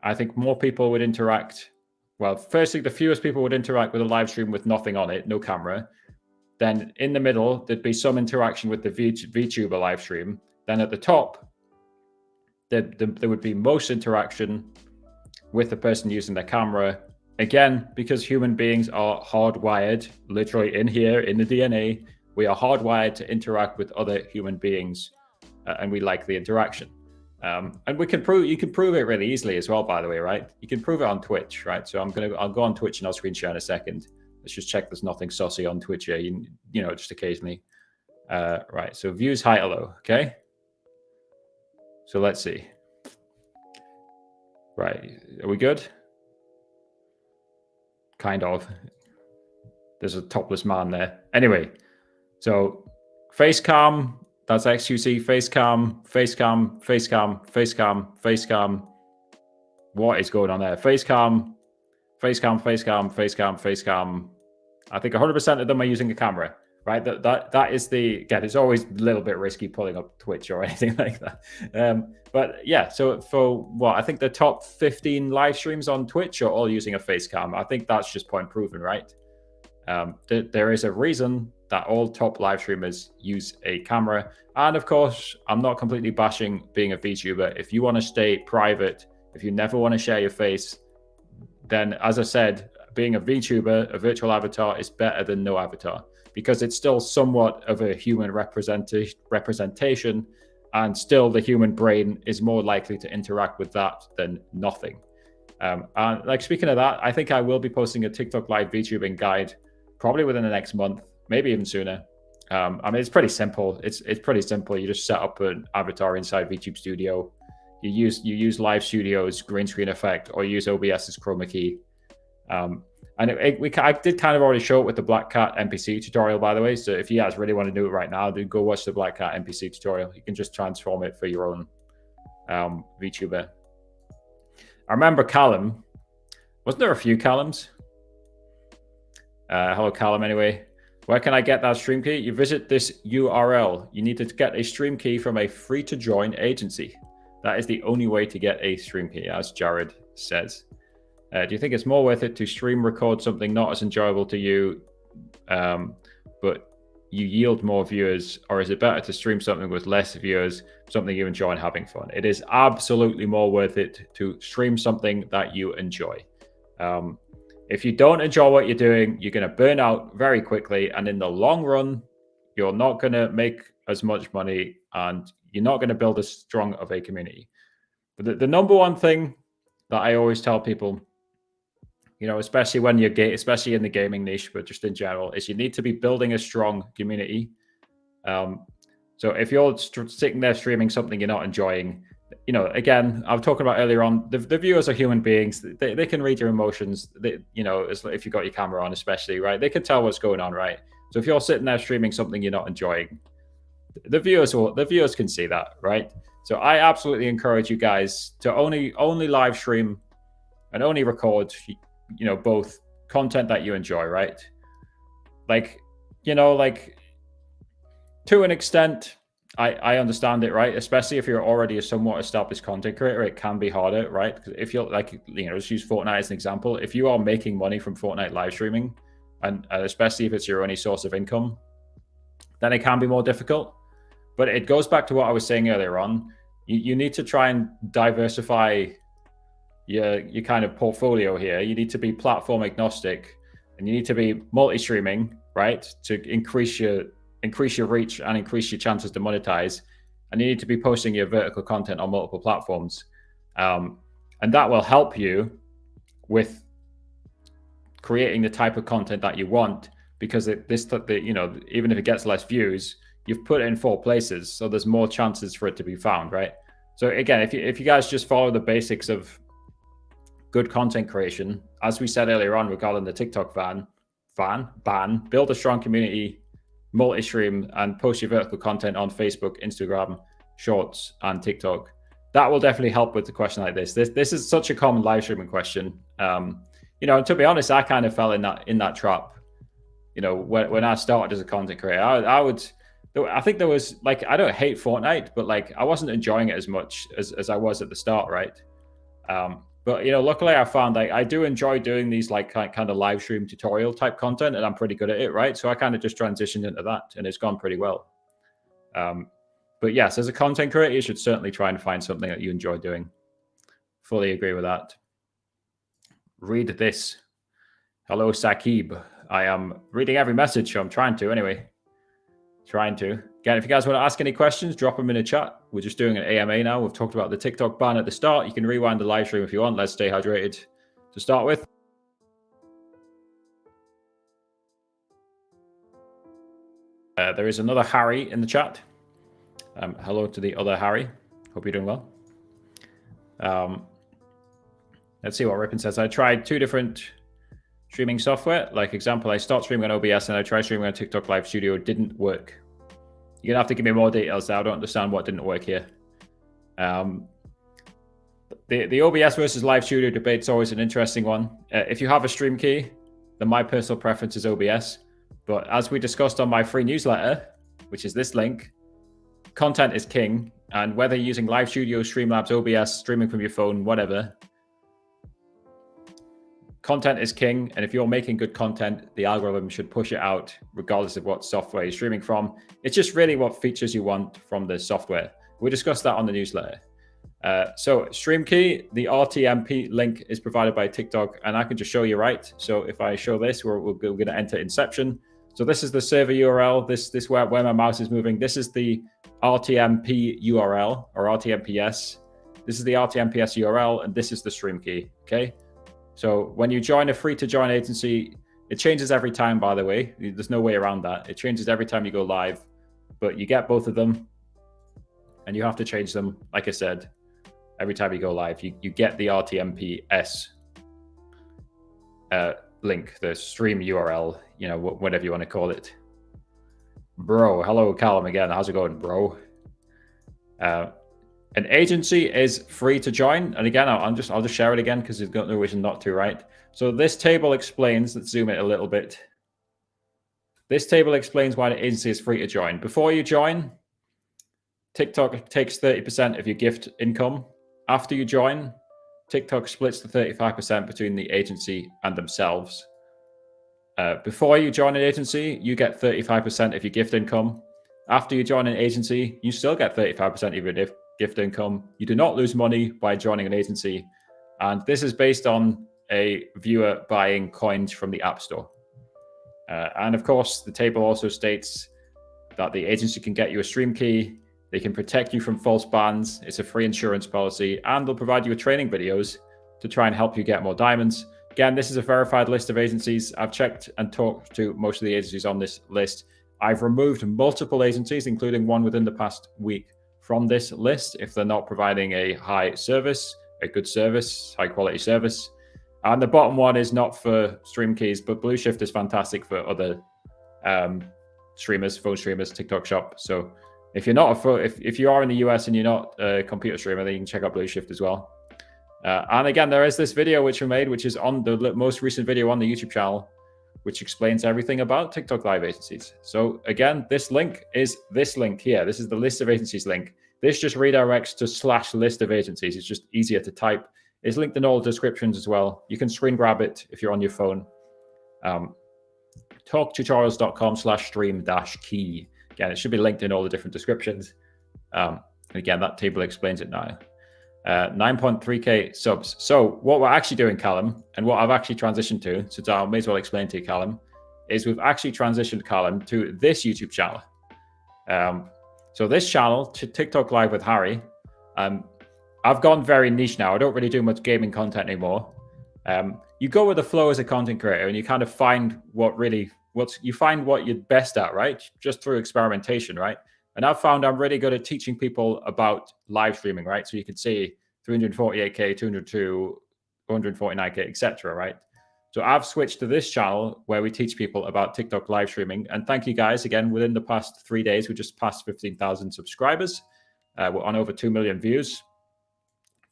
I think more people would interact. Well, firstly, the fewest people would interact with a live stream with nothing on it, no camera. Then in the middle, there'd be some interaction with the VTuber live stream. then at the top, there would be most interaction with the person using their camera. Again, because human beings are hardwired, literally in here, in the DNA, we are hardwired to interact with other human beings, and we like the interaction. And you can prove it really easily as well, by the way, right? You can prove it on Twitch, right? So I'll go on Twitch and I'll screen share in a second. Let's just check there's nothing saucy on Twitch here, you know, just occasionally. Right, so views high or low, okay? So let's see. Right, are we good? Kind of. There's a topless man there. Anyway, so face cam, that's XQC, face cam, face cam, face cam, face cam, face cam. What is going on there? Face cam, face cam, face cam, face cam, face cam. I think 100% of them are using a camera, right? That is the, again, it's always a little bit risky pulling up Twitch or anything like that. But yeah, so for what, I think the top 15 live streams on Twitch are all using a face cam. I think that's just point proven, right? There is a reason that all top live streamers use a camera. And of course, I'm not completely bashing being a VTuber. If you want to stay private, if you never want to share your face, then as I said, being a VTuber, a virtual avatar, is better than no avatar, because it's still somewhat of a human representation, and still the human brain is more likely to interact with that than nothing. And like, speaking of that, I think I will be posting a TikTok live VTubing guide probably within the next month, maybe even sooner. I mean, it's pretty simple. It's pretty simple. You just set up an avatar inside VTube Studio. You use Live Studio's green screen effect, or use OBS's chroma key. And I did kind of already show it with the Black Cat NPC tutorial, by the way. So if you guys really want to do it right now, then go watch the Black Cat NPC tutorial. You can just transform it for your own VTuber. I remember Callum. Wasn't there a few Callums? Hello, Callum, anyway. Where can I get that stream key? You visit this URL. You need to get a stream key from a free-to-join agency. That is the only way to get a stream key, as Jared says. Do you think it's more worth it to stream record something not as enjoyable to you, but you yield more viewers, or is it better to stream something with less viewers, something you enjoy and having fun? It is absolutely more worth it to stream something that you enjoy. If you don't enjoy what you're doing, you're going to burn out very quickly, and in the long run, you're not going to make as much money, and you're not going to build as strong of a community. But the number one thing that I always tell people, you know, especially when you're especially in the gaming niche, but just in general, is you need to be building a strong community. So if you're sitting there streaming something you're not enjoying, you know, again, I was talking about earlier on, the viewers are human beings. They can read your emotions. You know, if you've got your camera on, especially, right? They can tell what's going on, right? So if you're sitting there streaming something you're not enjoying, the viewers can see that, right? So I absolutely encourage you guys to only live stream and only record, you know, both content that you enjoy, right? Like, you know, like, to an extent, I understand it, right? Especially if you're already a somewhat established content creator, it can be harder, right? Because if you're like, you know, let's use Fortnite as an example. If you are making money from Fortnite live streaming, and especially if it's your only source of income, then it can be more difficult. But it goes back to what I was saying earlier on. You need to try and diversify your kind of portfolio here. You need to be platform agnostic, and you need to be multi-streaming, right? To increase your reach and increase your chances to monetize. And you need to be posting your vertical content on multiple platforms. And that will help you with creating the type of content that you want, because you know, even if it gets less views, you've put it in 4 places, so there's more chances for it to be found, right? So again, if you guys just follow the basics of good content creation, as we said earlier on regarding the TikTok ban, build a strong community, multi-stream, and post your vertical content on Facebook, Instagram, Shorts, and TikTok. That will definitely help with the question like this. This is such a common live streaming question. You know, and to be honest, I kind of fell in that trap. You know, when I started as a content creator, I think there was, like, I don't hate Fortnite, but like I wasn't enjoying it as much as I was at the start, right? But you know, luckily I found I do enjoy doing these like kind of live stream tutorial type content, and I'm pretty good at it, right? So I kind of just transitioned into that, and it's gone pretty well. But yes, as a content creator, you should certainly try and find something that you enjoy doing. Fully agree with that. Read this. Hello, Sakib. I am reading every message, so I'm trying to anyway. Again, if you guys want to ask any questions, drop them in the chat. We're just doing an AMA now. We've talked about the TikTok ban at the start. You can rewind the live stream if you want. Let's stay hydrated to start with. There is another Harry in the chat. Hello to the other Harry. Hope you're doing well. Let's see what Ripon says. I tried 2 different streaming software. Like example, I start streaming on OBS and I tried streaming on TikTok Live Studio. It didn't work. You're gonna have to give me more details there. I don't understand what didn't work here. The OBS versus Live Studio debate is always an interesting one. If you have a stream key, then my personal preference is OBS. But as we discussed on my free newsletter, which is this link, content is king. And whether you're using Live Studio, Streamlabs, OBS, streaming from your phone, whatever, content is king. And if you're making good content, the algorithm should push it out regardless of what software you're streaming from. It's just really what features you want from the software. We discussed that on the newsletter. So StreamKey, the RTMP link is provided by TikTok, and I can just show you, right? So if I show this, we're going to enter Inception. So this is the server URL. This where my mouse is moving. This is the RTMP URL or RTMPS. This is the RTMPS URL, and this is the StreamKey. Okay. So when you join a free-to-join agency, it changes every time. By the way, there's no way around that. It changes every time you go live, but you get both of them, and you have to change them. Like I said, every time you go live, you get the RTMPS link, the stream URL, whatever you want to call it. Bro, hello, Callum again. How's it going, bro? An agency is free to join, and again, I'll just share it again because there's got no reason not to, right? So this table explains. Let's zoom it a little bit. This table explains why the agency is free to join. Before you join, TikTok takes 30% of your gift income. After you join, TikTok splits the 35% between the agency and themselves. Before you join an agency, you get 35% of your gift income. After you join an agency, you still get 35% of your gift income. You do not lose money by joining an agency. And this is based on a viewer buying coins from the App Store. And of course, the table also states that the agency can get you a stream key. They can protect you from false bans. It's a free insurance policy, and they'll provide you with training videos to try and help you get more diamonds. Again, this is a verified list of agencies. I've checked and talked to most of the agencies on this list. I've removed multiple agencies, including one within the past week, from this list if they're not providing a high service, a good service, high quality service. And the bottom one is not for stream keys, but Blue Shift is fantastic for other streamers, phone streamers, TikTok Shop. So if you're not if you are in the US and you're not a computer streamer, then you can check out Blue Shift as well. And again, there is this video which we made, which is on the most recent video on the YouTube channel, which explains everything about TikTok Live agencies. So again, this link is this link here. This is the list of agencies link. This just redirects to /list of agencies. It's just easier to type. It's linked in all the descriptions as well. You can screen grab it if you're on your phone. Talktutorials.com/stream-key. Again, it should be linked in all the different descriptions. And again, that table explains it now. 9.3K subs. So what we're actually doing, Callum, and what I've actually transitioned to, so I may as well explain to you, Callum, is we've actually transitioned, Callum, to this YouTube channel. So this channel, to TikTok Live with Harry, I've gone very niche now. I don't really do much gaming content anymore. You go with the flow as a content creator, and you kind of find what you're best at, right? Just through experimentation, right? And I've found I'm really good at teaching people about live streaming, right? So you can see 348K, 202, 149K, etc., right? So I've switched to this channel where we teach people about TikTok live streaming. And thank you guys again. Within the past 3 days, we just passed 15,000 subscribers. We're on over 2 million views,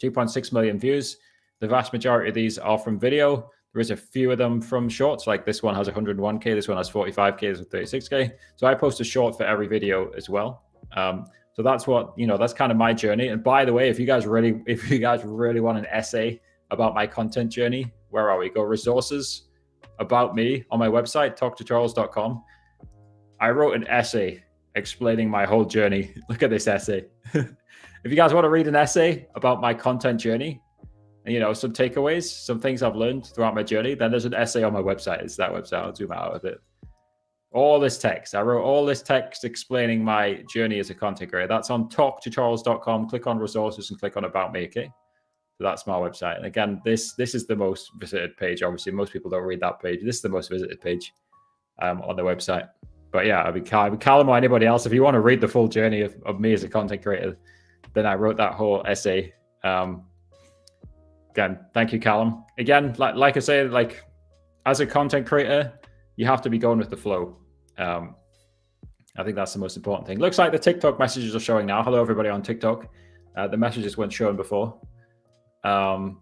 2.6 million views. The vast majority of these are from video. There is a few of them from shorts, like this one has 101K, this one has 45K, this one 36K. So I post a short for every video as well. So that's what, that's kind of my journey. And by the way, if you guys really want an essay about my content journey, where are we? Go resources about me on my website, talktutorials.com. I wrote an essay explaining my whole journey. Look at this essay. If you guys want to read an essay about my content journey, you know, some takeaways, some things I've learned throughout my journey, then there's an essay on my website. It's that website. I'll zoom out of it. All this text. I wrote all this text explaining my journey as a content creator. That's on talktutorials.com. Click on resources and click on about me, okay? So that's my website. And again, this is the most visited page. Obviously, most people don't read that page. This is the most visited page on the website. But yeah, I mean, Callum or anybody else, if you want to read the full journey of me as a content creator, then I wrote that whole essay. Again, thank you, Callum. Again, like I say, like as a content creator, you have to be going with the flow. I think that's the most important thing. Looks like the TikTok messages are showing now. Hello, everybody on TikTok. The messages weren't shown before. I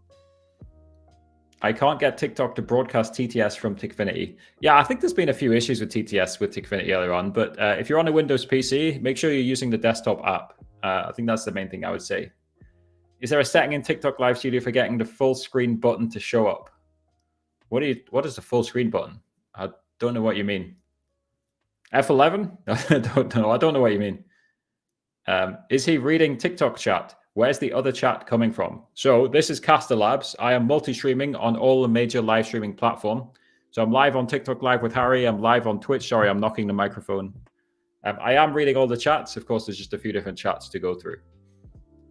can't get TikTok to broadcast TTS from Tickfinity. Yeah, I think there's been a few issues with TTS with Tickfinity earlier on, but if you're on a Windows PC, make sure you're using the desktop app. I think that's the main thing I would say. Is there a setting in TikTok Live Studio for getting the full screen button to show up? What is the full screen button? I don't know what you mean. F11? I don't know. I don't know what you mean. Is he reading TikTok chat? Where's the other chat coming from? So this is Caster Labs. I am multi-streaming on all the major live streaming platform. So I'm live on TikTok Live with Harry. I'm live on Twitch. Sorry, I'm knocking the microphone. I am reading all the chats. Of course, there's just a few different chats to go through.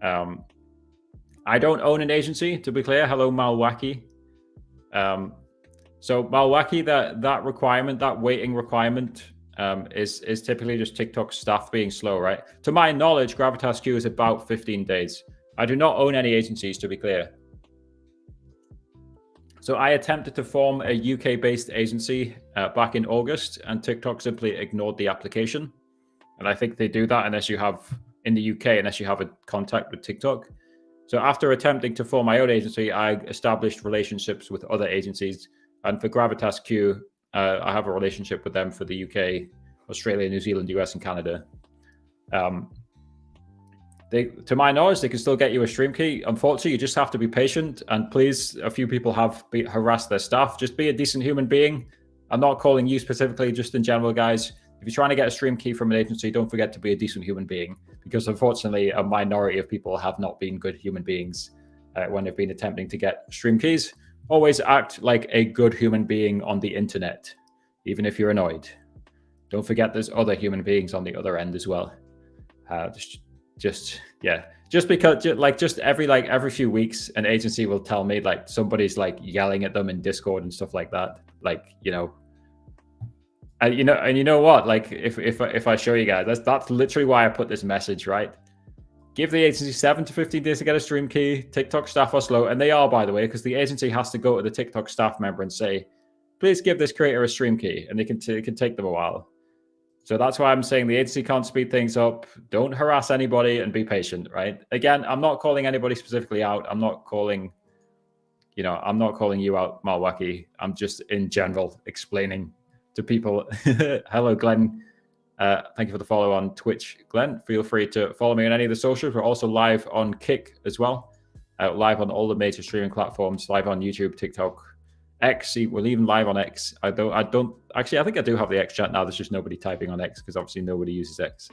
I don't own an agency, to be clear. Hello, Malwaki. So Malwaki, that requirement, that waiting requirement, is typically just TikTok staff being slow, right? To my knowledge, Gravitas Q is about 15 days. I do not own any agencies, to be clear. So I attempted to form a UK-based agency back in August, and TikTok simply ignored the application. And I think they do that unless you have, in the UK, unless you have a contact with TikTok. So after attempting to form my own agency, I established relationships with other agencies. And for Gravitas Q, I have a relationship with them for the UK, Australia, New Zealand, US, and Canada. To my knowledge, they can still get you a stream key. Unfortunately, you just have to be patient. And please, a few people have harassed their staff. Just be a decent human being. I'm not calling you specifically, just in general, guys. If you're trying to get a stream key from an agency, don't forget to be a decent human being. Because unfortunately, a minority of people have not been good human beings when they've been attempting to get stream keys. Always act like a good human being on the internet, even if you're annoyed. Don't forget there's other human beings on the other end as well. Just because every few weeks, an agency will tell me like somebody's like yelling at them in Discord and stuff like that. Like, you know, and you know what? Like if I show you guys, that's literally why I put this message, right? Give the agency 7 to 15 days to get a stream key. TikTok staff are slow, and they are, by the way, because the agency has to go to the TikTok staff member and say, please give this creator a stream key, and it can take them a while. So that's why I'm saying the agency can't speed things up. Don't harass anybody and be patient, right? Again, I'm not calling anybody specifically out. I'm not calling you out, Malwaki. I'm just in general explaining to people. Hello, Glenn. Thank you for the follow on Twitch, Glenn. Feel free to follow me on any of the socials. We're also live on Kick as well. Live on all the major streaming platforms. Live on YouTube, TikTok, X. We're even live on X. I think I do have the X chat now. There's just nobody typing on X because obviously nobody uses X.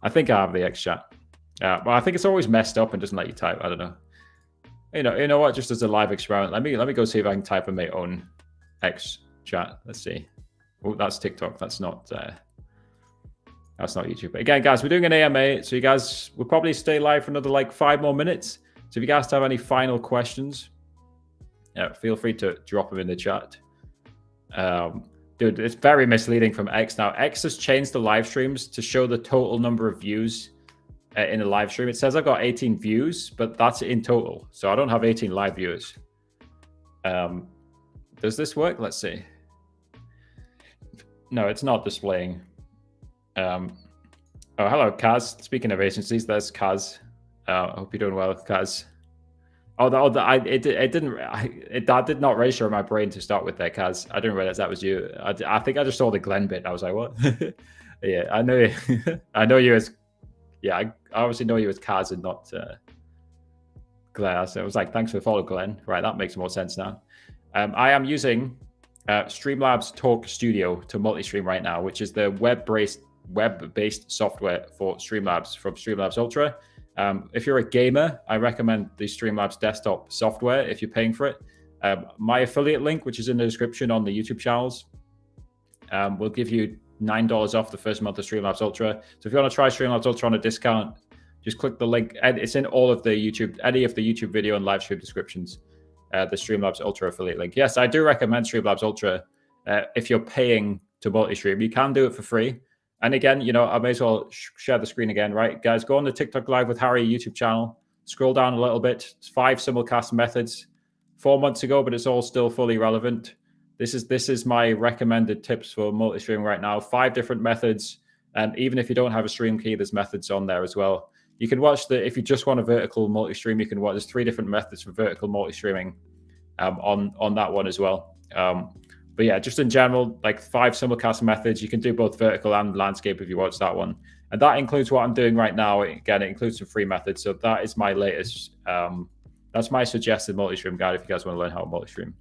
I think I have the X chat. But I think it's always messed up and doesn't let you type. I don't know. You know what? Just as a live experiment, let me go see if I can type in my own X chat. Let's see. Oh, that's TikTok. That's not YouTube. But again, guys, we're doing an AMA, so you guys will probably stay live for another like 5 more minutes. So if you guys have any final questions, feel free to drop them in the chat. Dude, it's very misleading from X now. X has changed the live streams to show the total number of views in the live stream. It says I've got 18 views, but that's in total. So I don't have 18 live viewers. Does this work? Let's see. No, it's not displaying. Oh, hello, Kaz. Speaking of agencies, there's Kaz. I hope you're doing well, Kaz. That did not register in my brain to start with there, Kaz. I didn't realize that was you. I think I just saw the Glenn bit. I was like, what? Yeah, I know you. I know you as. Yeah, I obviously know you as Kaz and not Glenn. So I was like, thanks for the follow, Glenn. Right, that makes more sense now. I am using Streamlabs Talk Studio to multi-stream right now, which is the web-based web-based software for Streamlabs from Streamlabs Ultra. If you're a gamer, I recommend the Streamlabs desktop software if you're paying for it. My affiliate link, which is in the description on the YouTube channels, will give you $9 off the first month of Streamlabs Ultra. So if you want to try Streamlabs Ultra on a discount, just click the link. And it's in all of the any of the YouTube video and live stream descriptions, the Streamlabs Ultra affiliate link. Yes, I do recommend Streamlabs Ultra if you're paying to multi-stream. You can do it for free. And again, I may as well share the screen again, right? Guys, go on the TikTok Live with Harry YouTube channel. Scroll down a little bit. It's 5 simulcast methods 4 months ago, but it's all still fully relevant. This is my recommended tips for multi-streaming right now. 5 different methods. And even if you don't have a stream key, there's methods on there as well. You can watch if you just want a vertical multi-stream, you can watch, there's 3 different methods for vertical multi-streaming on that one as well. But yeah, just in general, like 5 simulcast methods. You can do both vertical and landscape if you watch that one. And that includes what I'm doing right now. Again, it includes some free methods. So that is my latest, that's my suggested multi-stream guide if you guys want to learn how to multi-stream.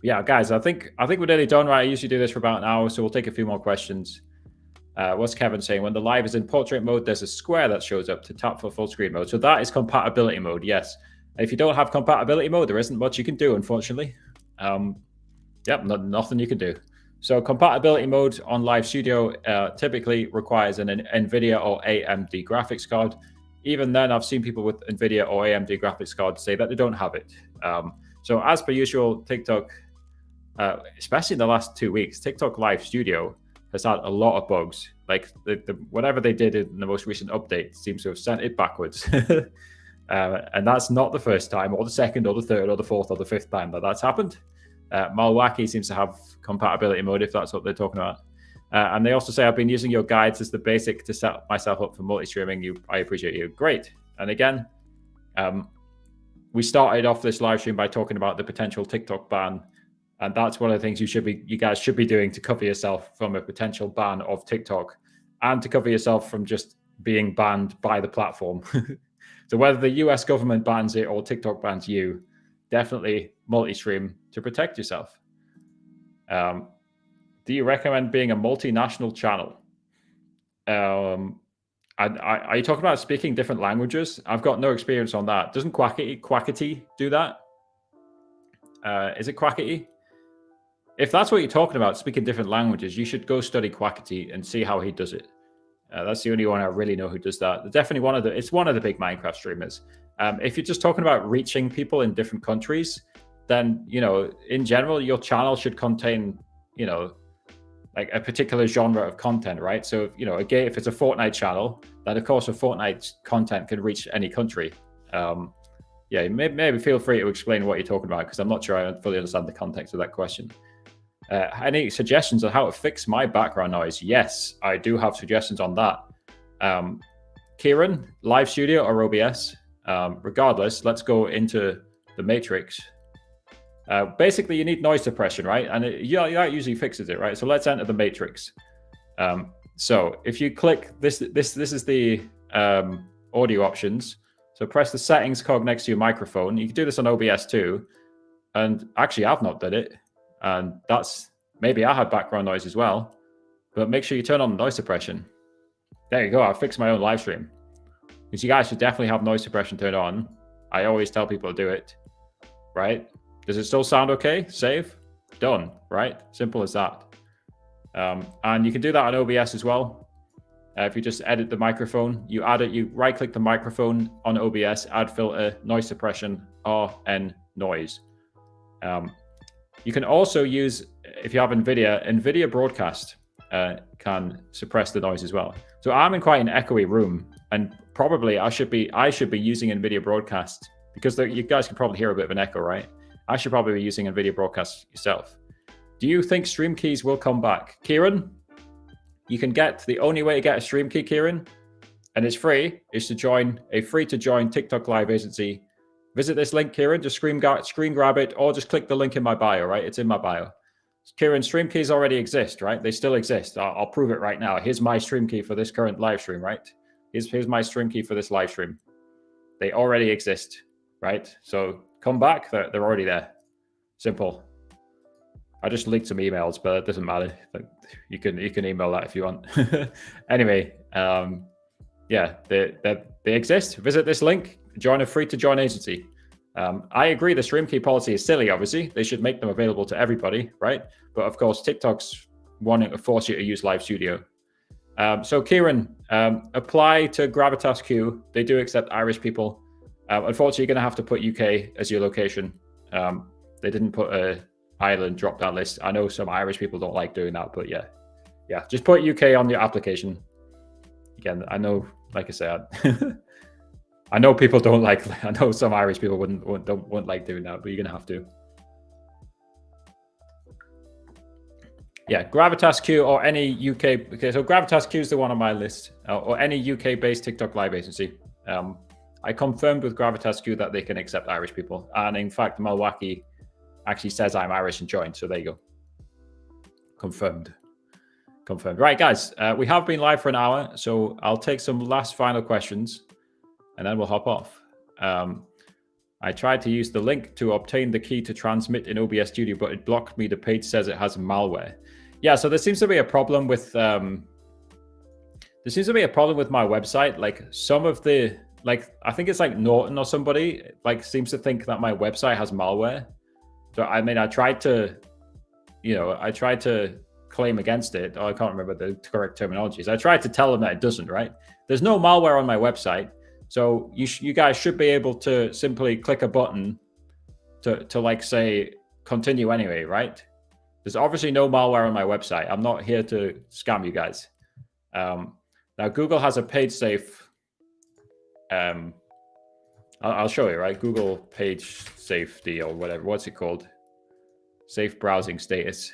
Yeah, guys, I think we're nearly done, right? I usually do this for about an hour, so we'll take a few more questions. What's Kevin saying? When the live is in portrait mode, there's a square that shows up to tap for full screen mode. So that is compatibility mode, yes. If you don't have compatibility mode, there isn't much you can do, unfortunately. Yep, nothing you can do. So compatibility mode on Live Studio typically requires an NVIDIA or AMD graphics card. Even then, I've seen people with NVIDIA or AMD graphics cards say that they don't have it. So as per usual, TikTok, especially in the last 2 weeks, TikTok Live Studio has had a lot of bugs. Like whatever they did in the most recent update seems to have sent it backwards. And that's not the first time, or the second, or the third, or the fourth, or the fifth time that that's happened. Malwaki seems to have compatibility mode, if that's what they're talking about. And they also say, I've been using your guides as the basic to set myself up for multi-streaming. I appreciate you. Great. And again, we started off this live stream by talking about the potential TikTok ban. And that's one of the things you guys should be doing to cover yourself from a potential ban of TikTok, and to cover yourself from just being banned by the platform. So whether the US government bans it or TikTok bans you, definitely multi-stream to protect yourself. Do you recommend being a multinational channel? Are you talking about speaking different languages? I've got no experience on that. Doesn't Quackity do that? Is it Quackity? If that's what you're talking about, speaking different languages, you should go study Quackity and see how he does it. That's the only one I really know who does that. Definitely it's one of the big Minecraft streamers. If you're just talking about reaching people in different countries, then, in general, your channel should contain, like a particular genre of content, right? So, if it's a Fortnite channel, then of course a Fortnite content can reach any country. Yeah, maybe feel free to explain what you're talking about, because I'm not sure I fully understand the context of that question. Any suggestions on how to fix my background noise? Yes, I do have suggestions on that. Kieran, Live Studio or OBS? Regardless, let's go into the Matrix. Basically, you need noise suppression, right? And that usually fixes it, right? So let's enter the Matrix. So if you click this is the audio options. So press the settings cog next to your microphone. You can do this on OBS too. And actually, I've not done it. And maybe I had background noise as well. But make sure you turn on noise suppression. There you go. I fixed my own live stream. Because you guys should definitely have noise suppression turned on. I always tell people to do it. Right? Does it still sound okay? Save. Done. Right? Simple as that. And you can do that on OBS as well. If you just edit the microphone, you right-click the microphone on OBS, add filter, noise suppression, RN noise. You can also use, if you have NVIDIA Broadcast can suppress the noise as well. So I'm in quite an echoey room, and probably I should be using NVIDIA Broadcast, because you guys can probably hear a bit of an echo, right? I should probably be using NVIDIA Broadcast yourself. Do you think stream keys will come back? Kieran, the only way to get a stream key, Kieran, and it's free, is to join a free-to-join TikTok Live agency. Visit this link, Kieran, just screen grab it, or just click the link in my bio, right? It's in my bio. Kieran, stream keys already exist, right? They still exist. I'll prove it right now. Here's my stream key for this current live stream, right? Here's my stream key for this live stream. They already exist, right? So come back, they're already there. Simple. I just leaked some emails, but it doesn't matter. You can email that if you want. Anyway, yeah, they exist. Visit this link. Join a free to join agency. I agree the stream key policy is silly. Obviously, they should make them available to everybody, right? But of course, TikTok's wanting to force you to use Live Studio. So Kieran, apply to Gravitas Q. They do accept Irish people. Unfortunately, you're going to have to put UK as your location. They didn't put a Ireland drop-down list. I know some Irish people don't like doing that, but yeah, just put UK on your application. Again, I know, like I said, I know people don't like. I know some Irish people wouldn't like doing that, but you're going to have to. Yeah, Gravitas Q or any UK. Okay, so Gravitas Q is the one on my list, or any UK-based TikTok live agency. I confirmed with Gravitas Q that they can accept Irish people, and in fact, Malwaki actually says I'm Irish and joined. So there you go. Confirmed. Right, guys, we have been live for an hour, so I'll take some last final questions, and then we'll hop off. I tried to use the link to obtain the key to transmit in OBS Studio, but it blocked me. The page says it has malware. Yeah, so there seems to be a problem with my website. Like some of the, I think it's like Norton or somebody seems to think that my website has malware. So I mean, I tried to claim against it. I can't remember the correct terminologies. I tried to tell them that it doesn't, right? There's no malware on my website. So you guys should be able to simply click a button to like say continue anyway, right? There's obviously no malware on my website. I'm not here to scam you guys. Now Google has a page safe. I'll show you, right? Google page safety or whatever. What's it called? Safe browsing status.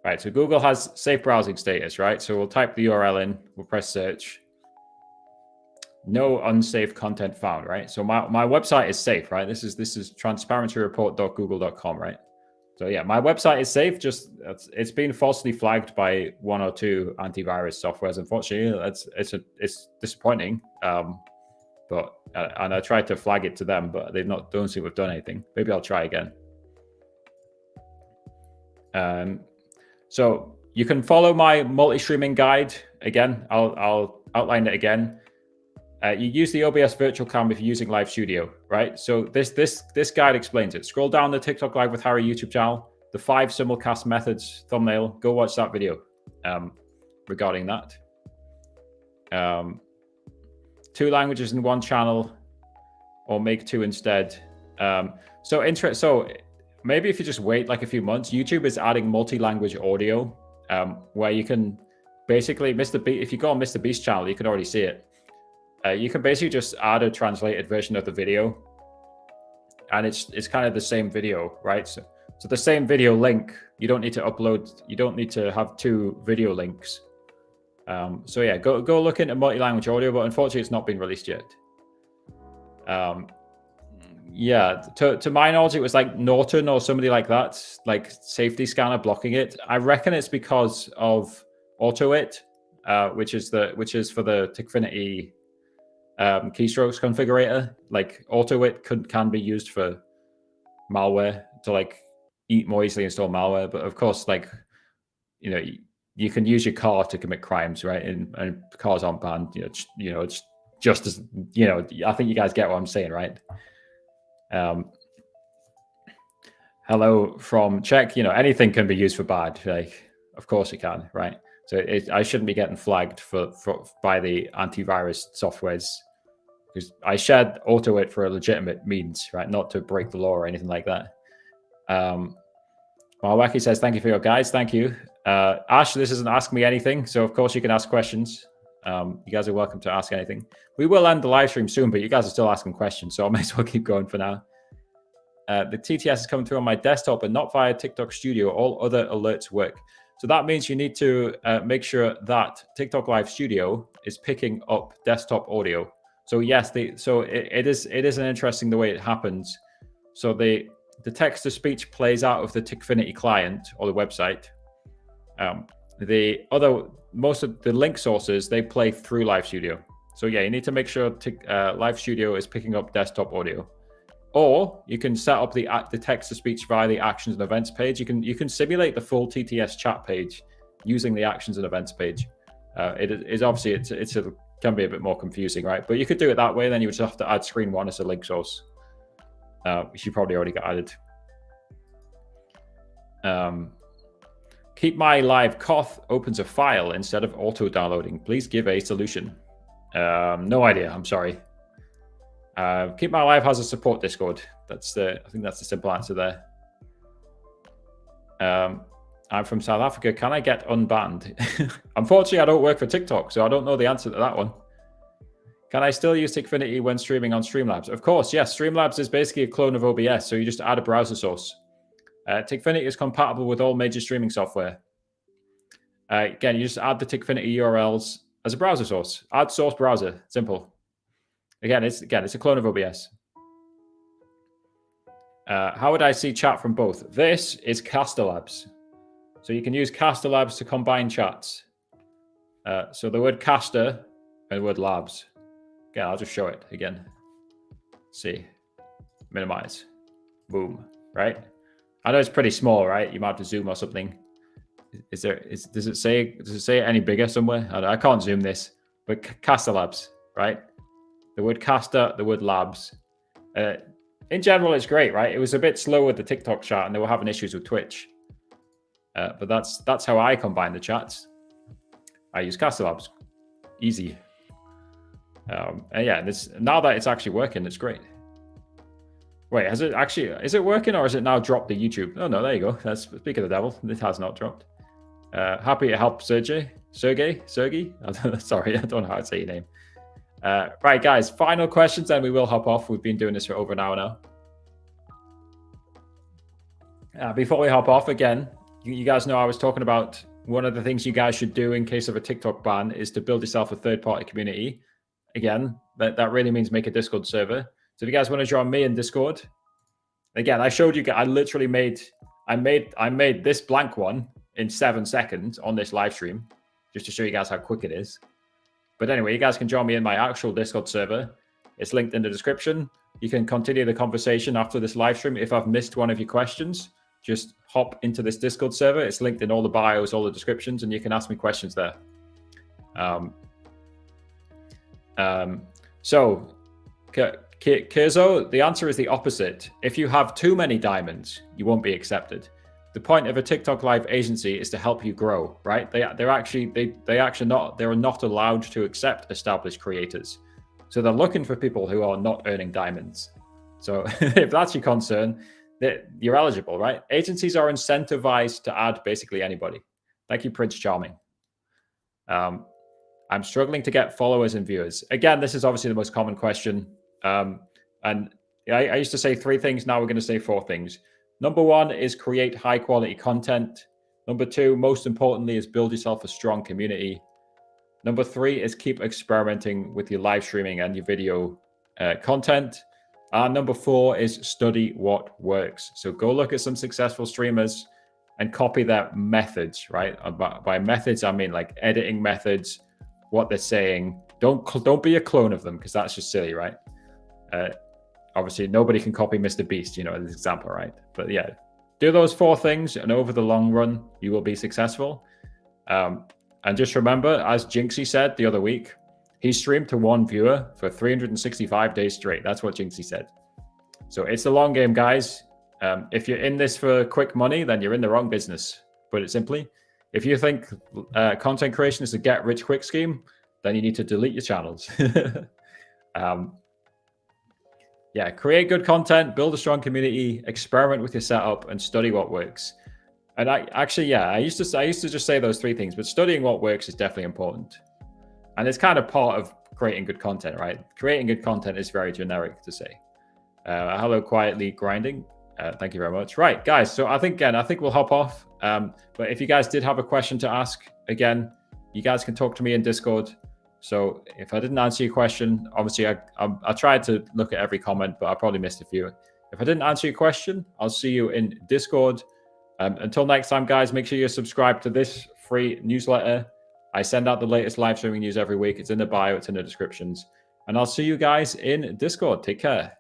Right. So Google has safe browsing status, right? So we'll type the URL in. We'll press search. No unsafe content found, right? So my website is safe, right? This is transparencyreport.google.com, right? So yeah, my website is safe. Just it's been falsely flagged by one or two antivirus softwares. Unfortunately, it's disappointing. But and I tried to flag it to them, but they don't seem to have done anything. Maybe I'll try again. So you can follow my multi-streaming guide again. I'll outline it again. You use the OBS virtual cam if you're using Live Studio, right? So this guide explains it. Scroll down the TikTok Live with Harry YouTube channel, the 5 simulcast methods thumbnail. Go watch that video regarding that. 2 languages in 1 channel, or make 2 instead. So maybe if you just wait like a few months, YouTube is adding multi-language audio, where you can basically if you go on Mr. Beast channel, you can already see it. You can basically just add a translated version of the video, and it's kind of the same video, right? So the same video link. You don't need to upload. You don't need to have 2 video links. So yeah, go look into multi-language audio, but unfortunately, it's not been released yet. Yeah, to my knowledge, it was like Norton or somebody like that, like safety scanner blocking it. I reckon it's because of AutoIt, which is for the Tikfinity keystrokes configurator. Like AutoIt can be used for malware to like more easily install malware, but of course, like you can use your car to commit crimes, right? And cars aren't banned. It's just as I think you guys get what I'm saying, right? Hello from Czech. Anything can be used for bad. Like, of course it can, right? So I shouldn't be getting flagged by the antivirus softwares, because I shared AutoIt for a legitimate means, right? Not to break the law or anything like that. Malwaki says, thank you for your guides. Thank you. Ash, this isn't Ask Me Anything, so of course you can ask questions. You guys are welcome to ask anything. We will end the live stream soon, but you guys are still asking questions, so I may as well keep going for now. The TTS is coming through on my desktop, but not via TikTok Studio. All other alerts work. So that means you need to make sure that TikTok Live Studio is picking up desktop audio. So yes, it is an interesting the way it happens. So the text-to-speech plays out of the Tikfinity client or the website. Most of the link sources, they play through Live Studio. So yeah, you need to make sure Live Studio is picking up desktop audio. Or you can set up the text to speech via the actions and events page. You can simulate the full TTS chat page using the actions and events page. It is obviously can be a bit more confusing, right? But you could do it that way. Then you would just have to add screen one as a link source, which you probably already got added. Keep My Live Koth opens a file instead of auto downloading. Please give a solution. No idea. I'm sorry. Keep My Live has a support Discord. I think that's the simple answer there. I'm from South Africa. Can I get unbanned? Unfortunately, I don't work for TikTok, so I don't know the answer to that one. Can I still use Tikfinity when streaming on Streamlabs? Of course, yes. Streamlabs is basically a clone of OBS, so you just add a browser source. Tikfinity is compatible with all major streaming software. Again, you just add the Tikfinity URLs as a browser source. Add source browser. Simple. Again, it's a clone of OBS. How would I see chat from both? This is Caster Labs. So you can use Caster Labs to combine chats. So the word caster and the word labs. Again, I'll just show it again. See, minimize, boom, right? I know it's pretty small, right? You might have to zoom or something. Does it say any bigger somewhere? I can't zoom this, but Caster Labs, right? The word caster, the word labs. In general, it's great, right? It was a bit slow with the TikTok chat, and they were having issues with Twitch. But that's how I combine the chats. I use Caster Labs. Easy. And yeah, now that it's actually working, it's great. Wait, is it working, or has it now dropped the YouTube? Oh no, there you go. That's speak of the devil. It has not dropped. Happy to help Sergey. Sorry, I don't know how to say your name. Right, guys, final questions, then we will hop off. We've been doing this for over an hour now. Before we hop off, again, you guys know I was talking about one of the things you guys should do in case of a TikTok ban is to build yourself a third-party community. Again, that really means make a Discord server. So if you guys want to join me in Discord, again, I showed you, I literally made this blank one in 7 seconds on this live stream, just to show you guys how quick it is. But anyway, you guys can join me in my actual Discord server. It's linked in the description. You can continue the conversation after this live stream. If I've missed one of your questions, just hop into this Discord server. It's linked in all the bios, all the descriptions, and you can ask me questions there. So, Kirzo, the answer is the opposite. If you have too many diamonds, you won't be accepted. The point of a TikTok Live agency is to help you grow, right? They're not allowed to accept established creators. So they're looking for people who are not earning diamonds. So if that's your concern, you're eligible, right? Agencies are incentivized to add basically anybody. Thank you, Prince Charming. I'm struggling to get followers and viewers. Again, this is obviously the most common question. And I used to say 3 things. Now we're going to say 4 things. Number 1 is create high quality content. Number 2, most importantly, is build yourself a strong community. Number 3 is keep experimenting with your live streaming and your video content. And number 4 is study what works. So go look at some successful streamers and copy their methods, right? By methods, I mean like editing methods, what they're saying. Don't be a clone of them, because that's just silly, right? Obviously, nobody can copy Mr. Beast, as an example, right? But yeah, do those 4 things, and over the long run, you will be successful. And just remember, as Jinxie said the other week, he streamed to 1 viewer for 365 days straight. That's what Jinxie said. So it's the long game, guys. If you're in this for quick money, then you're in the wrong business. Put it simply. If you think content creation is a get-rich-quick scheme, then you need to delete your channels. Yeah, create good content, build a strong community, experiment with your setup, and study what works. And I used to just say those 3 things, but studying what works is definitely important. And it's kind of part of creating good content, right? Creating good content is very generic to say. Hello, quietly grinding. Thank you very much. Right, guys. So I think we'll hop off. But if you guys did have a question to ask, again, you guys can talk to me in Discord. So if I didn't answer your question, obviously I tried to look at every comment, but I probably missed a few. If I didn't answer your question, I'll see you in Discord. Until next time, guys, make sure you're subscribed to this free newsletter. I send out the latest live streaming news every week. It's in the bio, it's in the descriptions. And I'll see you guys in Discord. Take care.